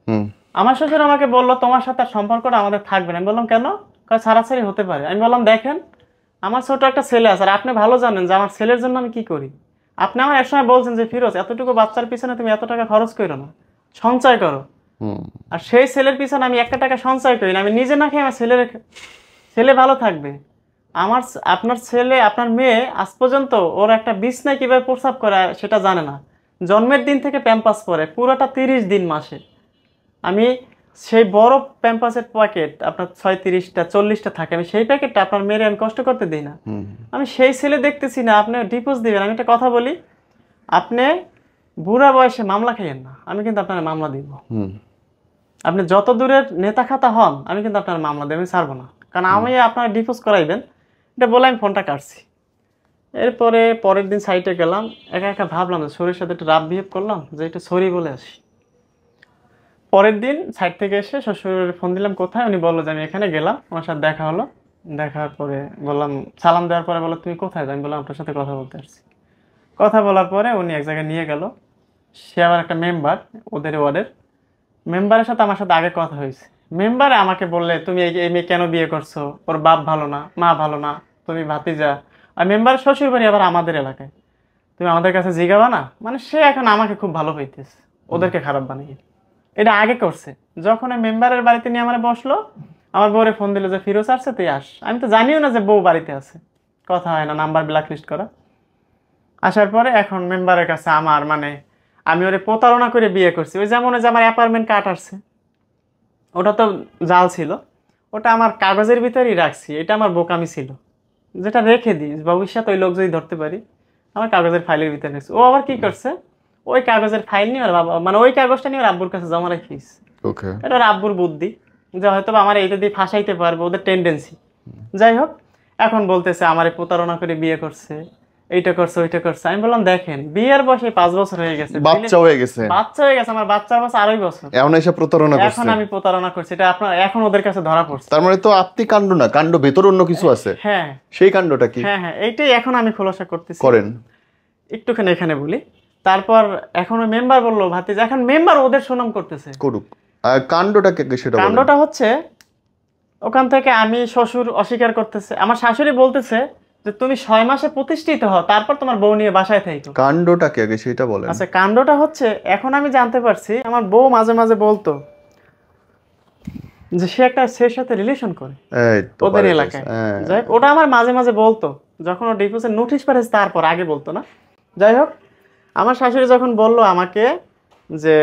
হুম
আমার শ্বশুর আমাকে বললো তোমার সাথে আর সম্পর্কটা আমাদের থাকবে না। আমি বললাম কেন? কয় ছাড়াছাড়ি হতে পারে। আমি বললাম দেখেন, আমার ছোট একটা ছেলে আছে, আর আপনি ভালো জানেন যে আমার ছেলের জন্য আমি কি করি। আপনি আমার একসময় বলছেন যে ফিরোজ, এতটুকু বাচ্চার পিছনে তুমি এত টাকা খরচ করো না, সঞ্চয় করো।
হুম
আর সেই ছেলের পিছনে আমি একটা টাকা সঞ্চয় করি না, আমি নিজে না খেয়ে আমার ছেলে ভালো থাকবে। আপনার ছেলে, আপনার মেয়ে আজ পর্যন্ত ওর একটা বিছনায় কিভাবে প্রস্রাব করে সেটা জানে না। জন্মের দিন থেকে প্যাম্পাস পরে পুরোটা 30 দিন মাসে। আমি সেই বড় প্যাম্পাসের প্যাকেট আপনার 36টা 40টা থাকে, আমি সেই প্যাকেটটা আপনার মেয়ের আমি কষ্ট করতে দিই না।
হুম
আমি সেই ছেলে দেখতেছি না, আপনি ডিভোর্স দিবেন। আমি একটা কথা বলি, আপনি বুড়া বয়সে মামলা খাইয়েন না, আমি কিন্তু আপনার মামলা দিব।
হুম
আপনি যত দূরের নেতা খাতা হন, আমি কিন্তু আপনার মামলা দেব, আমি ছাড়বো না। কারণ আমি আপনার ডিভোর্স করাইবেন এটা বলে আমি ফোনটা কাটছি। এরপরে পরের দিন সাইটে গেলাম, একা একা ভাবলাম যে শরীর সাথে একটু রাফ বিহেভ করলাম, যে একটু সরি বলে আসি। পরের দিন সাইট থেকে এসে শ্বশুরের ফোন দিলাম কোথায়, উনি বললো যে আমি এখানে গেলাম, ওনার সাথে দেখা হলো। দেখার পরে বললাম, সালাম দেওয়ার পরে বললো তুমি কোথায়? আমি বললাম আপনার সাথে কথা বলতে আসছি। কথা বলার পরে উনি এক জায়গায় নিয়ে গেল। সে আবার একটা মেম্বার, ওদের ওয়ার্ডের মেম্বারের সাথে আমার সাথে আগে কথা হয়েছে। মেম্বারে আমাকে বললে তুমি এই মেয়ে কেন বিয়ে করছো, ওর বাপ ভালো না, মা ভালো না, তুমি ভাতিজা। আর মেম্বারের শ্বশুর বাড়ি আবার আমাদের এলাকায়, তুমি আমাদের কাছে জিগাবা না। মানে সে এখন আমাকে খুব ভালো পাইতেছে, ওদেরকে খারাপ বানিয়ে। এটা আগে করছে। যখন ওই মেম্বারের বাড়িতে নিয়ে আমার বসলো, আমার বউরে ফোন দিল যে ফিরোজ আসছে, তুই আস। আমি তো জানিও না যে বউ বাড়িতে আছে, কথা হয় না, নাম্বার ব্ল্যাক লিস্ট করা। আসার পরে এখন মেম্বারের কাছে আমার মানে আমি ওরে প্রতারণা করে বিয়ে করছি। ওই যেমন ওই যে আমার অ্যাপার্টমেন্ট কার্ড আসছে, ওটা তো জাল ছিল, ওটা আমার কাগজের ভিতরেই রাখছি। এটা আমার বোকামি ছিল, যেটা রেখে দিই ভবিষ্যৎ ওই লোক যদি ধরতে পারি। আমার কাগজের ফাইলের ভিতরে রাখছি। ও আবার কি করছে, ওই কাগজের ফাইল নিয়ে ওর বাবা মানে ওই কাগজটা নিয়ে ওর আব্বুর কাছে জমা রাখিস।
ওকে
এটা ওর আব্বুর বুদ্ধি, যে হয়তো বা আমার এইটা দিয়ে ফাঁসাইতে পারবে, ওদের টেন্ডেন্সি। যাই হোক, এখন বলতেছে আমার প্রতারণা করে বিয়ে করছে, এইটা করছে ওইটা করছে। আমি বললাম দেখেন, বিয়ের বয়সে 5 বছর হয়ে গেছে,
বাচ্চা হয়ে গেছে,
বাচ্চা হয়ে গেছে, আমার বাচ্চার বয়স 2.5 বছর।
এমন এসে প্রতারণা
এখন
করছে।
আমি প্রতারণা করছি, এটা আপনার এখন ওদের কাছে ধরা পড়ছে।
তার মানে তো আপনি কাণ্ড না, কাণ্ড ভেতর অন্য কিছু আছে।
হ্যাঁ
সেই কাণ্ডটা কি
হ্যাঁ হ্যাঁ, এইটাই এখন আমি খোলাসা করতেছি।
করেন?
একটুখানি এখানে বলি। তারপর এখন ওই মেম্বার বললো ভাতিজা, এখন মেম্বার ওদের সুনাম করতেছে।
করুক, আর কাণ্ডটা কে সেটা বলেন।
কাণ্ডটা হচ্ছে, ওখান থেকে আমি শ্বশুর অস্বীকার করতেছে, আমার শাশুড়ি বলতেছে যে তুমি 6 মাসে প্রতিষ্ঠিত হও, তারপর তোমার বউ নিয়ে বাসায় থাকো।
কাণ্ডটা কে আগে সেটা বলেন।
আচ্ছা, কাণ্ডটা হচ্ছে এখন আমি জানতে পারছি, আমার বউ মাঝে মাঝে বলতো যে সে একটা ছেলের সাথে রিলেশন করে
এই তো
ওদের
পারে
এলাকায়।
হ্যাঁ।
যাই হোক, ওটা আমার মাঝে মাঝে বলতো, যখন ও ডিভোর্সের নোটিশ পাঠাচ্ছে তারপর, আগে বলতো না। যাই হোক, আমার শাশুড়ি যখন বলল আমাকে যে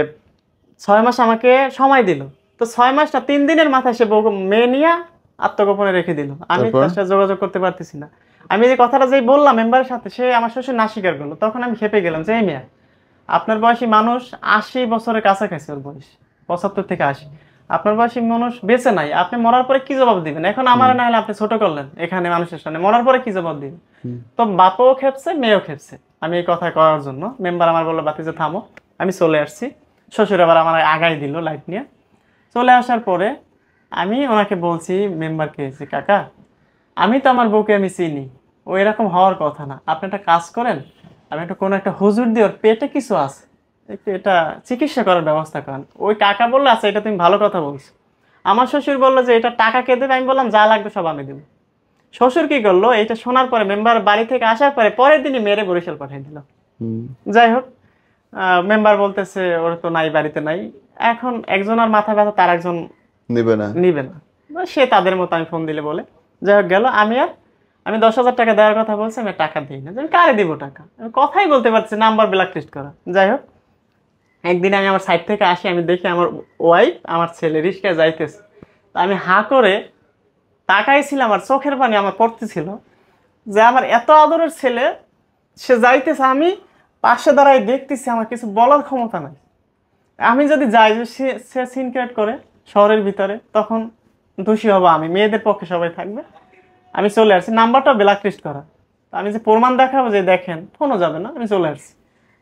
6 মাস আমাকে সময় দিল, তো 6 মাস না 3 দিনের মাথায় সে বউ মেয়ে নিয়ে আত্মগোপনে রেখে দিল। আমি
তারপর?
তার সাথে যোগাযোগ করতে পারতেছি না। আমি যে কথাটা যেই বললাম মেম্বারের সাথে, সে আমার শ্বশুর না স্বীকার করলো। তখন আমি খেপে গেলাম যে এই মেয়ে, আপনার বয়সী মানুষ 80 বছরের কাছাকাছি, ওর বয়স 75 থেকে 80, আপনার বয়সী মানুষ বেঁচে নাই, আপনি মরার পরে কি জবাব দিবেন? এখন আমার না হলে আপনি ছোট করলেন এখানে মানুষের সামনে, মরার পরে কি জবাব দিবেন? তো বাপও খেপছে, মেয়েও খেপছে আমি এই কথা করার জন্য। মেম্বার আমার বললো বাতিজা থামো। আমি চলে আসছি। শ্বশুর আবার আমার আগাই দিল লাইট নিয়ে। চলে আসার পরে আমি ওনাকে বলছি মেম্বারকে যে কাকা, আমি তো আমার বউকে আমি চিনি, ও এরকম হওয়ার কথা না। আপনি একটা কাজ করেন, আমি একটা কোনো একটা হুজুর দিয়ে, ওর পেটে কিছু আছে, একটু এটা চিকিৎসা করার ব্যবস্থা করেন। ওই কাকা বললো আচ্ছা, এটা তুমি ভালো কথা বলছো। আমার শ্বশুর বললো যে এটা টাকা কে দেবে? আমি বললাম যা লাগবে সব আমি দেবো। শ্বশুর কি করলো, এটা শোনার পরে মেম্বার বাড়ি থেকে আসার পরে পরের দিনই মেরে বরিশাল পাঠিয়ে দিল। যাই হোক, মেম্বার বলতেছে ওর তো নাই, বাড়িতে নাই। এখন একজনের মাথা ব্যথা, তার একজন
নিবে না।
নিবে না, সে তাদের মতো আমি ফোন দিলে বলে। যাই হোক গেল। আমি 10,000 টাকা দেওয়ার কথা বলছি, আমি টাকা দিই না। আমি কারে দিব টাকা? আমি কথাই বলতে পারছি, নাম্বার ব্ল্যাক লিস্ট করা। যাই হোক, একদিন আমি আমার সাইড থেকে আসি, আমি দেখি আমার ওয়াইফ আমার ছেলে রিস্কায় যাইতেছে। তা আমি হাঁ করে তাকাইছিলাম, আর চোখের পানি আমার পড়তেছিল যে আমার এত আদরের ছেলে সে যাইতেছে, আমি পাশে দাঁড়াই দেখতেছি, আমার কিছু বলার ক্ষমতা নাই। আমি যদি যাই যে সে সিন ক্রিয়েট করে শহরের ভিতরে, তখন দোষী হবো আমি, মেয়েদের পক্ষে সবাই থাকবে। আমি চলে আসছি, নাম্বারটা ব্ল্যাক লিস্ট করা। আমি যে প্রমাণ দেখাবো যে দেখেন, ফোনও যাবে না। আমি চলে আসছি,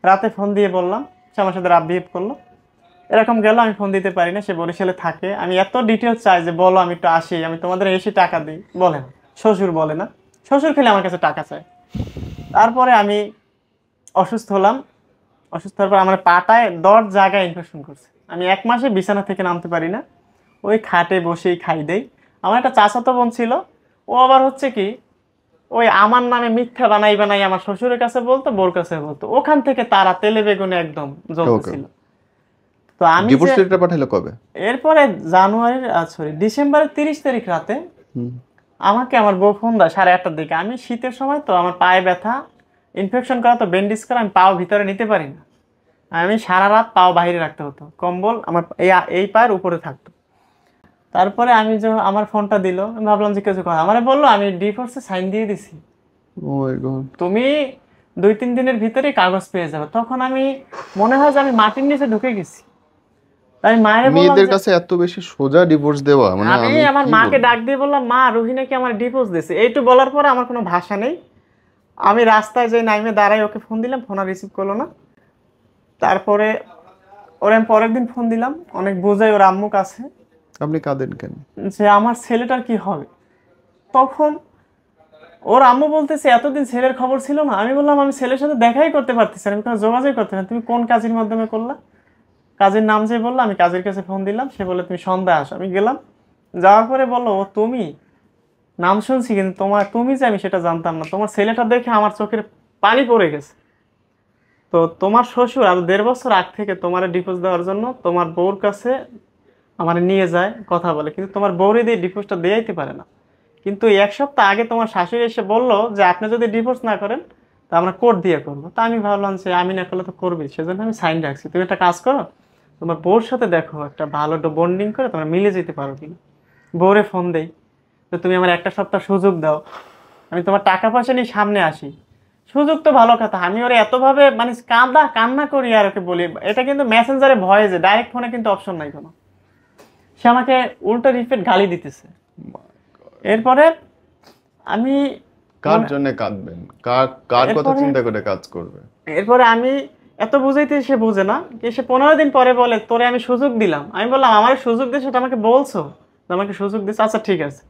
রাতে ফোন দিয়ে বললাম, সে আমার সাথে রাব বিহেভ করলো। এরকম গেল, আমি ফোন দিতে পারি না, সে বরিশালে থাকে। আমি এত ডিটেলস চাই যে বলো আমি একটু আসি, আমি তোমাদের এসে টাকা দিই, বলে না। শ্বশুর বলে না, শ্বশুর খেলে আমার কাছে টাকা চায়। তারপরে আমি অসুস্থ হলাম, অসুস্থ হওয়ার পর আমার পাটায় 10 জায়গায় ইনফেকশন করছে। আমি 1 মাসে বিছানা থেকে নামতে পারি না, ওই খাটে বসেই খাই দেই। আমার একটা চাচাতো বোন ছিল, ও আবার হচ্ছে কি ওই আমার নামে মিথ্যা বানাই বানাই আমার শ্বশুরের কাছে বলতো, বোর কাছে বলতো, ওখান থেকে তারা তেলে বেগুনে একদম
ওকে,
জ্বলতেছিল। তো আমি
ডিভোর্স
যে
লেটার পাঠাইলো কবে?
এরপরে জানুয়ারির সরি ডিসেম্বরের 30 তারিখ রাতে
হুম।
আমাকে আমার বউ ফোন দেয় 8:30টার দিকে। আমি শীতের সময় তো আমার পায়ে ব্যথা, ইনফেকশন করা, তো ব্যান্ডেজ করা, আমি পাও ভিতরে নিতে পারি না। আমি সারা রাত পাও বাইরে রাখতে হতো, কম্বল আমার এই পায়ের উপরে থাকতো। তারপরে আমি যে আমার ফোনটা দিল, আমি ভাবলাম যে কিছু কথা আমারে বললো, আমি ডিভোর্সে সাইন দিয়ে দিছি,
ও মাই গড।
তুমি 2-3 দিনের ভিতরে কাগজ পেয়ে যাবে। তখন আমি মনে হয় যে আমি মাটির নিচে ঢুকে গেছি। তাই মায়ের বললাম
মেয়েদের
যে
কাছে এত বেশি সোজা ডিভোর্স দেওয়া, মানে
আমি
আমি
আমার
কি
মাকে
বলবো?
ডাক দিয়ে বললাম, মা রুহি নাকি আমার ডিভোর্স দিয়েছে। এইটু বলার পরে আমার কোনো ভাষা নেই। আমি রাস্তায় যে নাইমে দাঁড়াই, ওকে ফোন দিলাম, ফোন আর রিসিভ করলো না। তারপরে ওর আমি পরের দিন ফোন দিলাম, অনেক বোঝাই ওর আম্মু কাছে
আপনি কাঁদেন কেন?
যে আমার ছেলেটার কি হবে। তখন ওর আম্মু বলতেছে এতদিন ছেলের খবর ছিল না। আমি বললাম আমি ছেলের সাথে দেখাই করতে পারতেছি না, আমি কোনো যোগাযোগ করতে না। তুমি কোন কাজের মাধ্যমে করলা? কাজের নাম যে বললো, আমি কাজের কাছে ফোন দিলাম, সে বলে তুমি সন্ধ্যায় আসো। আমি গেলাম, যাওয়ার পরে বললো ও তুমি, নাম শুনছি কিন্তু তুমি যে আমি সেটা জানতাম না। তোমার ছেলেটা দেখে আমার চোখের পানি পড়ে গেছে। তো তোমার শ্বশুর আর 1.5 বছর আগ থেকে তোমার ডিভোর্স দেওয়ার জন্য তোমার বউর কাছে আমার নিয়ে যায়, কথা বলে, কিন্তু তোমার বউরে দিয়ে ডিভোর্সটা দেয়াইতে পারে না। কিন্তু এই 1 সপ্তাহ আগে তোমার শাশুড়ি এসে বললো যে আপনি যদি ডিভোর্স না করেন তা আমরা কোর্ট দিয়ে করবো। তা আমি ভাবলাম যে আমি না করলে তো করবে, সেজন্য আমি সাইন রাখছি। তুমি একটা কাজ করো, তোমার বউর সাথে দেখো একটা ভালো বন্ডিং করে তোমরা মিলে যেতে পারো কিনা। বউরে ফোন দেই তো তুমি আমার 1 সপ্তাহ সুযোগ দাও, আমি তোমার টাকা পয়সা নিয়ে সামনে আসি। সুযোগ তো ভালো কথা, আমি ওরে এতভাবে মানে কান্না করি আর ওকে বলি। এটা কিন্তু মেসেঞ্জারে ভয়েসে, ডাইরেক্ট ফোনে কিন্তু অপশন নাই কোনো। সে আমাকে উল্টো রিপিট গালি দিতেছে। এরপরে আমি
কার জন্য কাঁদবেন? কার কার কথা
এরপরে
চিন্তা করে কাজ করবে?
এরপরে আমি এত বুঝাইতে সে বোঝে না। সে 15 দিন পরে বলে তোরে আমি সুযোগ দিলাম। আমি বললাম আমার সুযোগ দিয়ে সেটা আমাকে বলছো, আমাকে সুযোগ দিচ্ছে, আচ্ছা ঠিক আছে।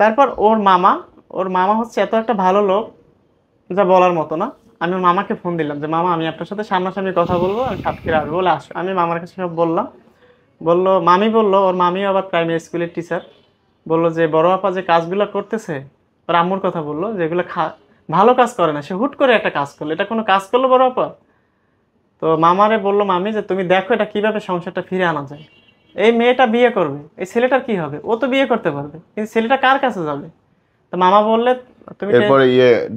তারপর ওর মামা হচ্ছে এত একটা ভালো লোক যা বলার মতো না। আমি ওর মামাকে ফোন দিলাম যে মামা আমি আপনার সাথে সামনাসামনি কথা বলবো, আমি সাতক্ষীরা আসবো, বলে আসো। আমি মামার কাছে সব বললাম। মামি বললো, ওর মামিও আবার প্রাইমারি স্কুলের টিচার, বললো যে বড় আপা যে কাজগুলো করতেছে, ওর আম্মুর কথা বললো, যেগুলো ভালো কাজ করে না, সে হুট করে একটা কাজ করলো, এটা কোনো কাজ করলো বড় আপা? তো মামারে বললো মামি যে তুমি দেখো এটা কিভাবে সংসারটা ফিরে আনা যায়। এই মেয়েটা বিয়ে করবে, এই ছেলেটার কি হবে? ও তো বিয়ে করতে পারবে, কিন্তু ছেলেটা কার কাছে যাবে? তো মামা বললে তুমি
এরপরে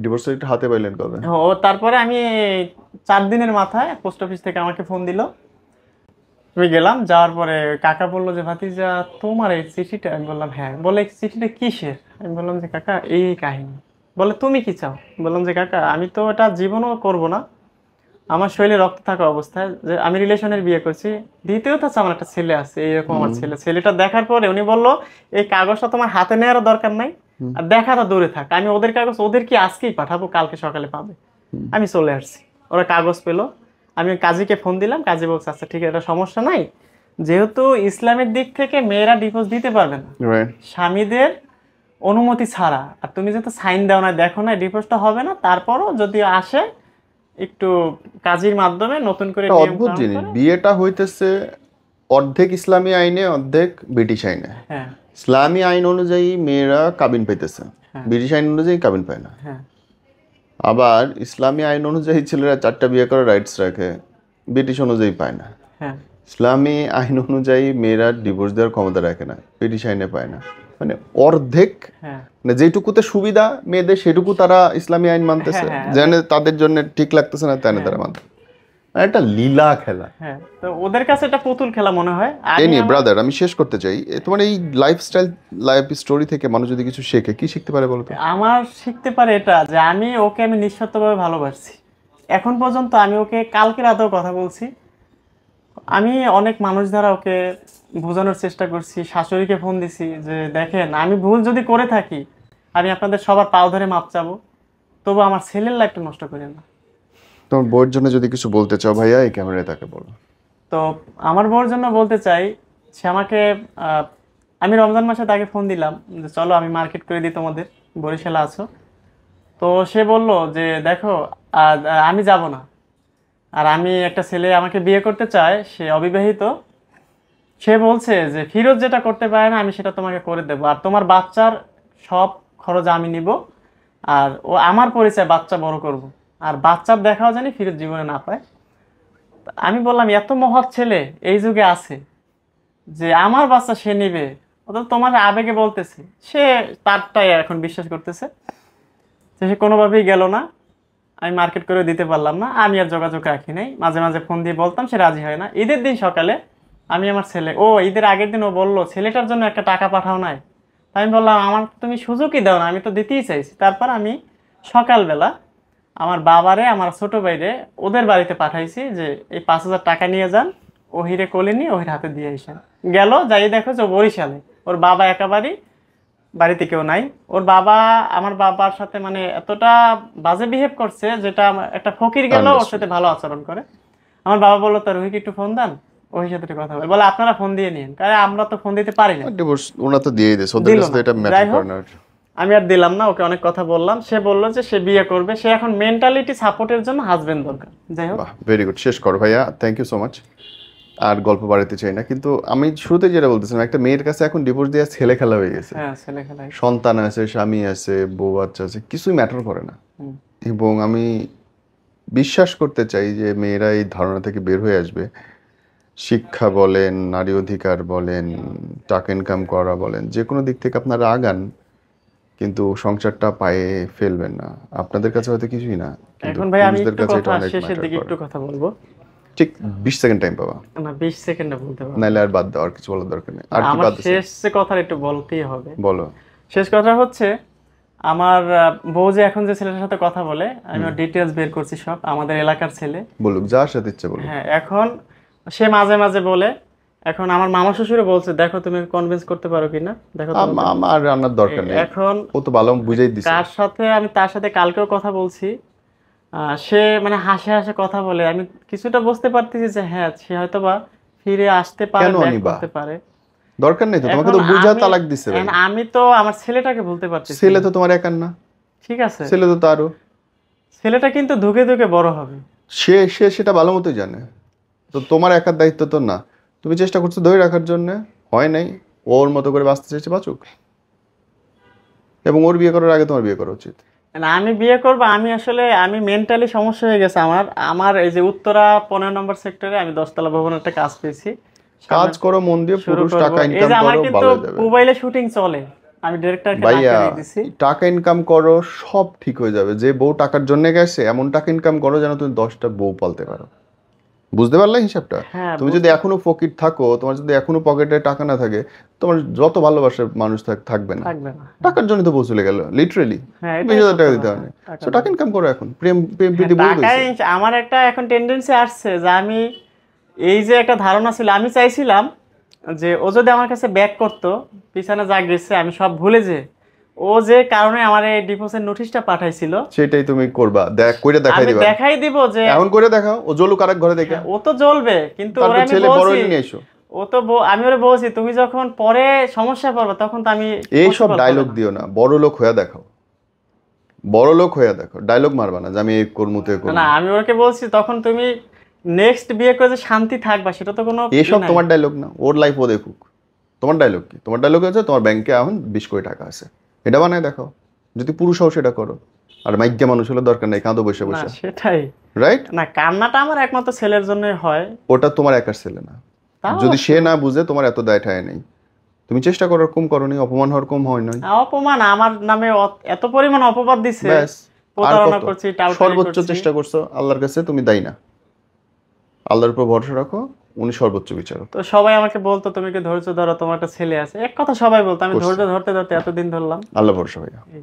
ডিভোর্স লেটার হাতে পাইলেন কবে?
ও তারপরে আমি 4 দিনের মাথায় পোস্ট অফিস থেকে আমাকে ফোন দিল। আমি গেলাম, যাওয়ার পরে কাকা বললো যে ভাতিজা তোমার এই চিঠিটা। আমি বললাম হ্যাঁ। বলে এই চিঠিটা কিসের? আমি বললাম যে কাকা এই কাহিনী। বলে তুমি কি চাও? বললাম যে কাকা আমি তো এটা জীবনও করব না, আমার শরীরে রক্ত থাকা অবস্থায় যে আমি রিলেশনের বিয়ে করছি, দ্বিতীয়ত হচ্ছে আমার একটা ছেলে আছে, এইরকম আমার ছেলেটা দেখার পরে উনি বললো এই কাগজটা তোমার হাতে নেওয়ারও দরকার নাই, আর দেখাটা দূরে থাক, আমি ওদের কাগজ ওদের কি আজকেই পাঠাবো, কালকে সকালে পাবে। আমি চলে আসছি, ওরা কাগজ পেলো। আমি কাজীকে ফোন দিলাম, কাজী বলছে আচ্ছা ঠিক আছে, এটা সমস্যা নাই, যেহেতু ইসলামের দিক থেকে মেয়েরা ডিভোর্স দিতে পারবে না
রাইট।
স্বামীদের অনুমতি ছাড়া, আর তুমি যেহেতু সাইন দাও না, দেখো না, ডিভোর্সটা হবে না। তারপরও যদি আসে একটু কাজীর মাধ্যমে নতুন করে
একটা
নিয়ম
অদ্ভুত
কানুন
জিনিস,
করে।
বিয়েটা হইতেছে অর্ধেক ইসলামী আইনে অর্ধেক ব্রিটিশ আইনে।
হ্যাঁ
ইসলামী আইন অনুযায়ী মেয়েরা কাবিন পাইতেছে,
হ্যাঁ
ব্রিটিশ আইন অনুযায়ী কাবিন পায় না।
হ্যাঁ
আবার ইসলামী আইন অনুযায়ী ছেলেরা 4টা বিয়ে করার রাইটস রাখে, ব্রিটিশ অনুযায়ী পায় না।
হ্যাঁ
ইসলামী আইন অনুযায়ী মেয়েরা ডিভোর্স দেওয়ার ক্ষমতা রাখে না, ব্রিটিশ আইনে পায় না। মানে অর্ধেক,
হ্যাঁ
মানে যেটুকুতে সুবিধা মেয়েদের সেটুকু তারা ইসলামী আইন মানতেছে,
হ্যাঁ,
যেন তাদের জন্য ঠিক লাগতেছে না তেন তারা মানতে। মানে একটা লীলা খেলা।
হ্যাঁ। তো ওদের কাছে এটা পুতুল খেলা মনে হয়।
এই নিয়ে ব্রাদার আমি শেষ করতে চাই, তোমার এই লাইফস্টাইল লাইফ স্টোরি থেকে মানুষ যদি কিছু শেখে, কি শিখতে পারে বলো তো?
আমার শিখতে পারে এটা যে আমি নিঃস্বার্থভাবে ভালোবাসছি। এখন পর্যন্ত আমি ওকে কালকে রাতেও কথা বলছি, আমি অনেক মানুষ দ্বারা ওকে বোঝানোর চেষ্টা করছি, শাশুড়িকে ফোন দিছি যে দেখেন আমি ভুল যদি করে থাকি আমি আপনাদের সবার পাও ধরে মাপ চাবো, তবু আমার ছেলের লাইফটা নষ্ট করেন না।
তোমার বউয়ের জন্য যদি কিছু বলতে চাও ভাইয়া, এই ক্যামেরায় তাকে বলো।
তো আমার বউর জন্য বলতে চাই, সে আমাকে আমি রমজান মাসে তাকে ফোন দিলাম যে চলো আমি মার্কেট করে দিই, তোমাদের বরিশালে আছো। তো সে বলল যে দেখো আমি যাব না, আর আমি একটা ছেলে আমাকে বিয়ে করতে চায়, সে অবিবাহিত। সে বলছে যে ফিরোজ যেটা করতে পারে না আমি সেটা তোমাকে করে দেবো, আর তোমার বাচ্চার সব খরচ আমি নিব, আর ও আমার পরিচয় বাচ্চা বড় করব, আর বাচ্চার দেখাও জানি ফিরোজ জীবনে না পায়। তা আমি বললাম এত মহৎ ছেলে এই যুগে আছে যে আমার বাচ্চা সে নিবে, অত তোমার আবেগে বলতেছে, সে তারটাই এখন বিশ্বাস করতেছে। তো সে কোনোভাবেই গেল না, আমি মার্কেট করে দিতে পারলাম না, আমি আর যোগাযোগ রাখি নাই। মাঝে মাঝে ফোন দিয়ে বলতাম, সে রাজি হয় না। ঈদের দিন সকালে আমি আমার ছেলে, ঈদের আগের দিন ও বললো ছেলেটার জন্য একটা টাকা পাঠাও নাই। তাই আমি বললাম আমার তুমি সুযোগই দাও না, আমি তো দিতেই চাইছি। তারপর আমি সকালবেলা আমার বাবারে আমার ছোট ভাইরে ওদের বাড়িতে পাঠাইছি যে এই 5,000 টাকা নিয়ে যান, ওহিরে কোলে নিয়ে ওহির হাতে দিয়ে আসেন। গেল, যাই দেখো যে ও বরিশালে, ওর বাবা একেবারেই বাড়িতে কেউ নাই। ওর বাবা আমার বাবার সাথে মানে এতটা বাজে বিহেভ করছে, যেটা একটা ফকির গেল ওর সাথে ভালো আচরণ করে। আমার বাবা বললো তার রুহিকে একটু ফোন দেন, ওই সাথে একটু কথা বলে আপনারা ফোন দিয়ে নিন, কারণ আমরা তো ফোন দিতে পারি না।
ডিভোর্স ওনা তো দিয়েই দিয়েছে, ওদের
দিল
কাছে তো
না।
এটা ম্যাটার
যাই হোক,
করে না।
আমি আর দিলাম না, ওকে অনেক কথা বললাম। সে বললো যে সে বিয়ে করবে, সে এখন মেন্টালিটি সাপোর্টের জন্য হাজবেন্ড দরকার। যাই হোক,
বাহ, ভেরি গুড, শেষ করো ভাইয়া, থ্যাংক ইউ সো মাচ। আর গল্প বাড়াতে চাই না, কিন্তু আমি শুরুতে যেটা বলতেছিলাম, একটা মেয়ের কাছে এখন ডিভোর্স দেওয়া ছেলে খেলা হয়ে গেছে।
হ্যাঁ ছেলে খেলায়।
সন্তান আছে, স্বামী আছে, বউ বাচ্চা আছে, কিছুই ম্যাটার করে না। এবং আমি বিশ্বাস করতে চাই যে মেয়েরা এই ধারণা থেকে বের হয়ে আসবে। শিক্ষা বলেন, নারী অধিকার বলেন, টাকা ইনকাম করা বলেন, যে কোনো দিক থেকে আপনারা আগান, কিন্তু সংসারটা পায়ে ফেলবেন না। আপনাদের কাছে হয়তো কিছুই না, কিন্তু
এখন ভাই আমি
পুরুষদের
একটু
কাছে এটা
কথা
অনেক
শেষের
ম্যাটার
দিকে
করে।
একটু কথা বলবো।
ঠিক 20 সেকেন্ড টাইম পাবা,
না 20 সেকেন্ডে বলতে পারবো।
নাইলে আর বাদ দাও, আর কিছু বলার দরকার নেই। আর কি
আমার
বাদ আছে?
শেষ যে কথা একটু বলতেই হবে।
বলো।
শেষ কথা হচ্ছে আমার বউ যে এখন যে ছেলেটার সাথে কথা বলে, আমি ওর ডিটেলস বের করছি সব, আমাদের এলাকার ছেলে।
বলুক, যার সাথে ইচ্ছে বলুক।
হ্যাঁ, এখন সে মাঝে মাঝে বলে, এখন আমার মামা শ্বশুরে বলছে দেখো তুমি কনভিন্স করতে পারো কিনা, দেখো তোমাদের।
আমার রান্নার দরকার নেই,
এখন
ও তো ভালো বুঝাই দিছে।
কার সাথে আমি তার সাথে কালকেও কথা বলছি, সে মানে হাসে হাসে কথা বলে, আমি কিছুটা বুঝতে পারতেছি যে হ্যাঁ সে হয়তো বা ফিরে আসতে পারে,
কেন
back
আনিবা?
করতে পারে।
দরকার নেই তো, তোমাকে তো
এখন
বুঝা
আমি-
তালাক দিছে ভাই।
এখন আমি তো আমার ছেলেটাকে বলতে পারতেছি
ছেলে
না।
তো তোমার একার না,
ঠিক আছে,
ছেলে তো তারও।
ছেলেটা কিন্তু ধুকে ধুকে বড় হবে।
সে সে সেটা ভালো মতোই জানে, তো তোমার একার দায়িত্ব তো না। তুমি চেষ্টা করছো ধরে রাখার জন্য, হয় নাই। ওর মতো করে বাঁচতে চাইছে, বাঁচুক। এবং ওর বিয়ে করার আগে তোমার বিয়ে করা উচিত।
না আমি বিয়ে করবো, আমি আসলে আমি মেন্টালি সমস্যা হয়ে গেছে আমার। আমার এই যে উত্তরা 15 নম্বর সেক্টরে আমি 10 তলা ভবনের একটা কাজ পেয়েছি,
কাজ করো মন দিয়ে,
শুরু
পুরুষ
করবো।
টাকা
এই
ইনকাম
যে আমার
করো,
কিন্তু
ভালো হয়ে যাবে।
মোবাইলে শুটিং চলে, আমি ডিরেক্টরকে
ভাইয়া,
দিছি।
টাকা ইনকাম করো, সব ঠিক হয়ে যাবে। যে বউ টাকার জন্য গেছে, এমন টাকা ইনকাম করো যেন তুমি 10টা বউ পালতে পারো। বুঝতে পারলে হিসাবটা?
হ্যাঁ,
তুমি যদি এখনো ফকির থাকো, তোমার যদি এখনো পকেটে টাকা না থাকে, তোমার যত ভালোবাসার মানুষ থাকবে না।
থাকবে না।
টাকার জন্য তো বউ চলে গেল, লিটারেলি।
হ্যাঁ, এটাই
20,000 টাকা
সত্য
দিতে
কথা।
হবে। তো টাকা ইনকাম করো এখন, প্রেম প্রেম প্রীতি বউ
টাকায়
হয়েছে।
আমার একটা এখন টেন্ডেন্সি আসছে যে আমি এই যে একটা ধারণা ছিল, আমি চাইছিলাম যে ও যদি আমার কাছে ব্যাক করতো, পিছনে যা গেছে আমি সব ভুলে, যে ও যে কারণে আমার এই ডিভোর্সের নোটিশটা পাঠাইছিল
সেটাই তুমি করবা, কইরা দেখাই
আমি
দিবা।
দেখাই দিব যে
এখন করে দেখাও, ও জলুক আরেক ঘরে দেখে।
ও তো জ্বলবে, কিন্তু ওরা
তারপর
আমি
ছেলে বড়
বলছি,
হয়ে নিয়ে এসো।
ও তো আমি ওরে বলছি তুমি যখন পরে সমস্যা পড়বে তখন তো আমি
এইসব
possible হবে
ডায়লগ
না।
দিও না, বড় লোক হয়ে দেখাও। বড় লোক হয়ে দেখো, ডায়লগ মারবা না যে আমি এই করবো তে করবো।
না আমি ওকে বলছি তখন তুমি নেক্সট বিয়ে করে যে শান্তি থাকবা সেটা তো কোনো
এইসব
নাই।
তোমার ডায়লগ না, ওর লাইফ ও দেখুক। তোমার ডায়লগ কি? তোমার ডায়লগ হচ্ছে তোমার ব্যাংকে এখন 20 কোটি টাকা আছে, এটা বানায় দেখাও। যদি পুরুষ হও সেটা করো। আর মাইজ্ঞা মানুষ হলে দরকার নেই, কাঁদো বসে
না
বসে।
সেটাই
রাইট?
না, কান্নাটা আমার একমাত্র ছেলের জন্যই হয়।
ওটা তোমার একার ছেলে না।
তাও
যদি সে না বুঝে, তোমার এত দায় ঠায় নেই। তুমি চেষ্টা করার কম করনি, অপমান হওয়ার কম হয় নাই।
অপমান আমার নামে এত পরিমাণ অপবাদ দিছে,
ব্যাস। আর
প্রতারণা
কত?
করছি, টাউটারি
সর্বোচ্চ
করছি।
চেষ্টা করছো, আল্লাহর কাছে তুমি দায়ী না। আল্লাহর উপর ভরসা রাখো, উনি সর্বোচ্চ বিচারক।
তো সবাই আমাকে বলতো তুমি কি ধৈর্য ধরো, তোমার একটা ছেলে আছে, এক কথা সবাই বলতো, আমি ধৈর্য ধরতে ধরতে এতদিন ধরলাম।
আল্লাহ ভরসা ভাইয়া।
এই।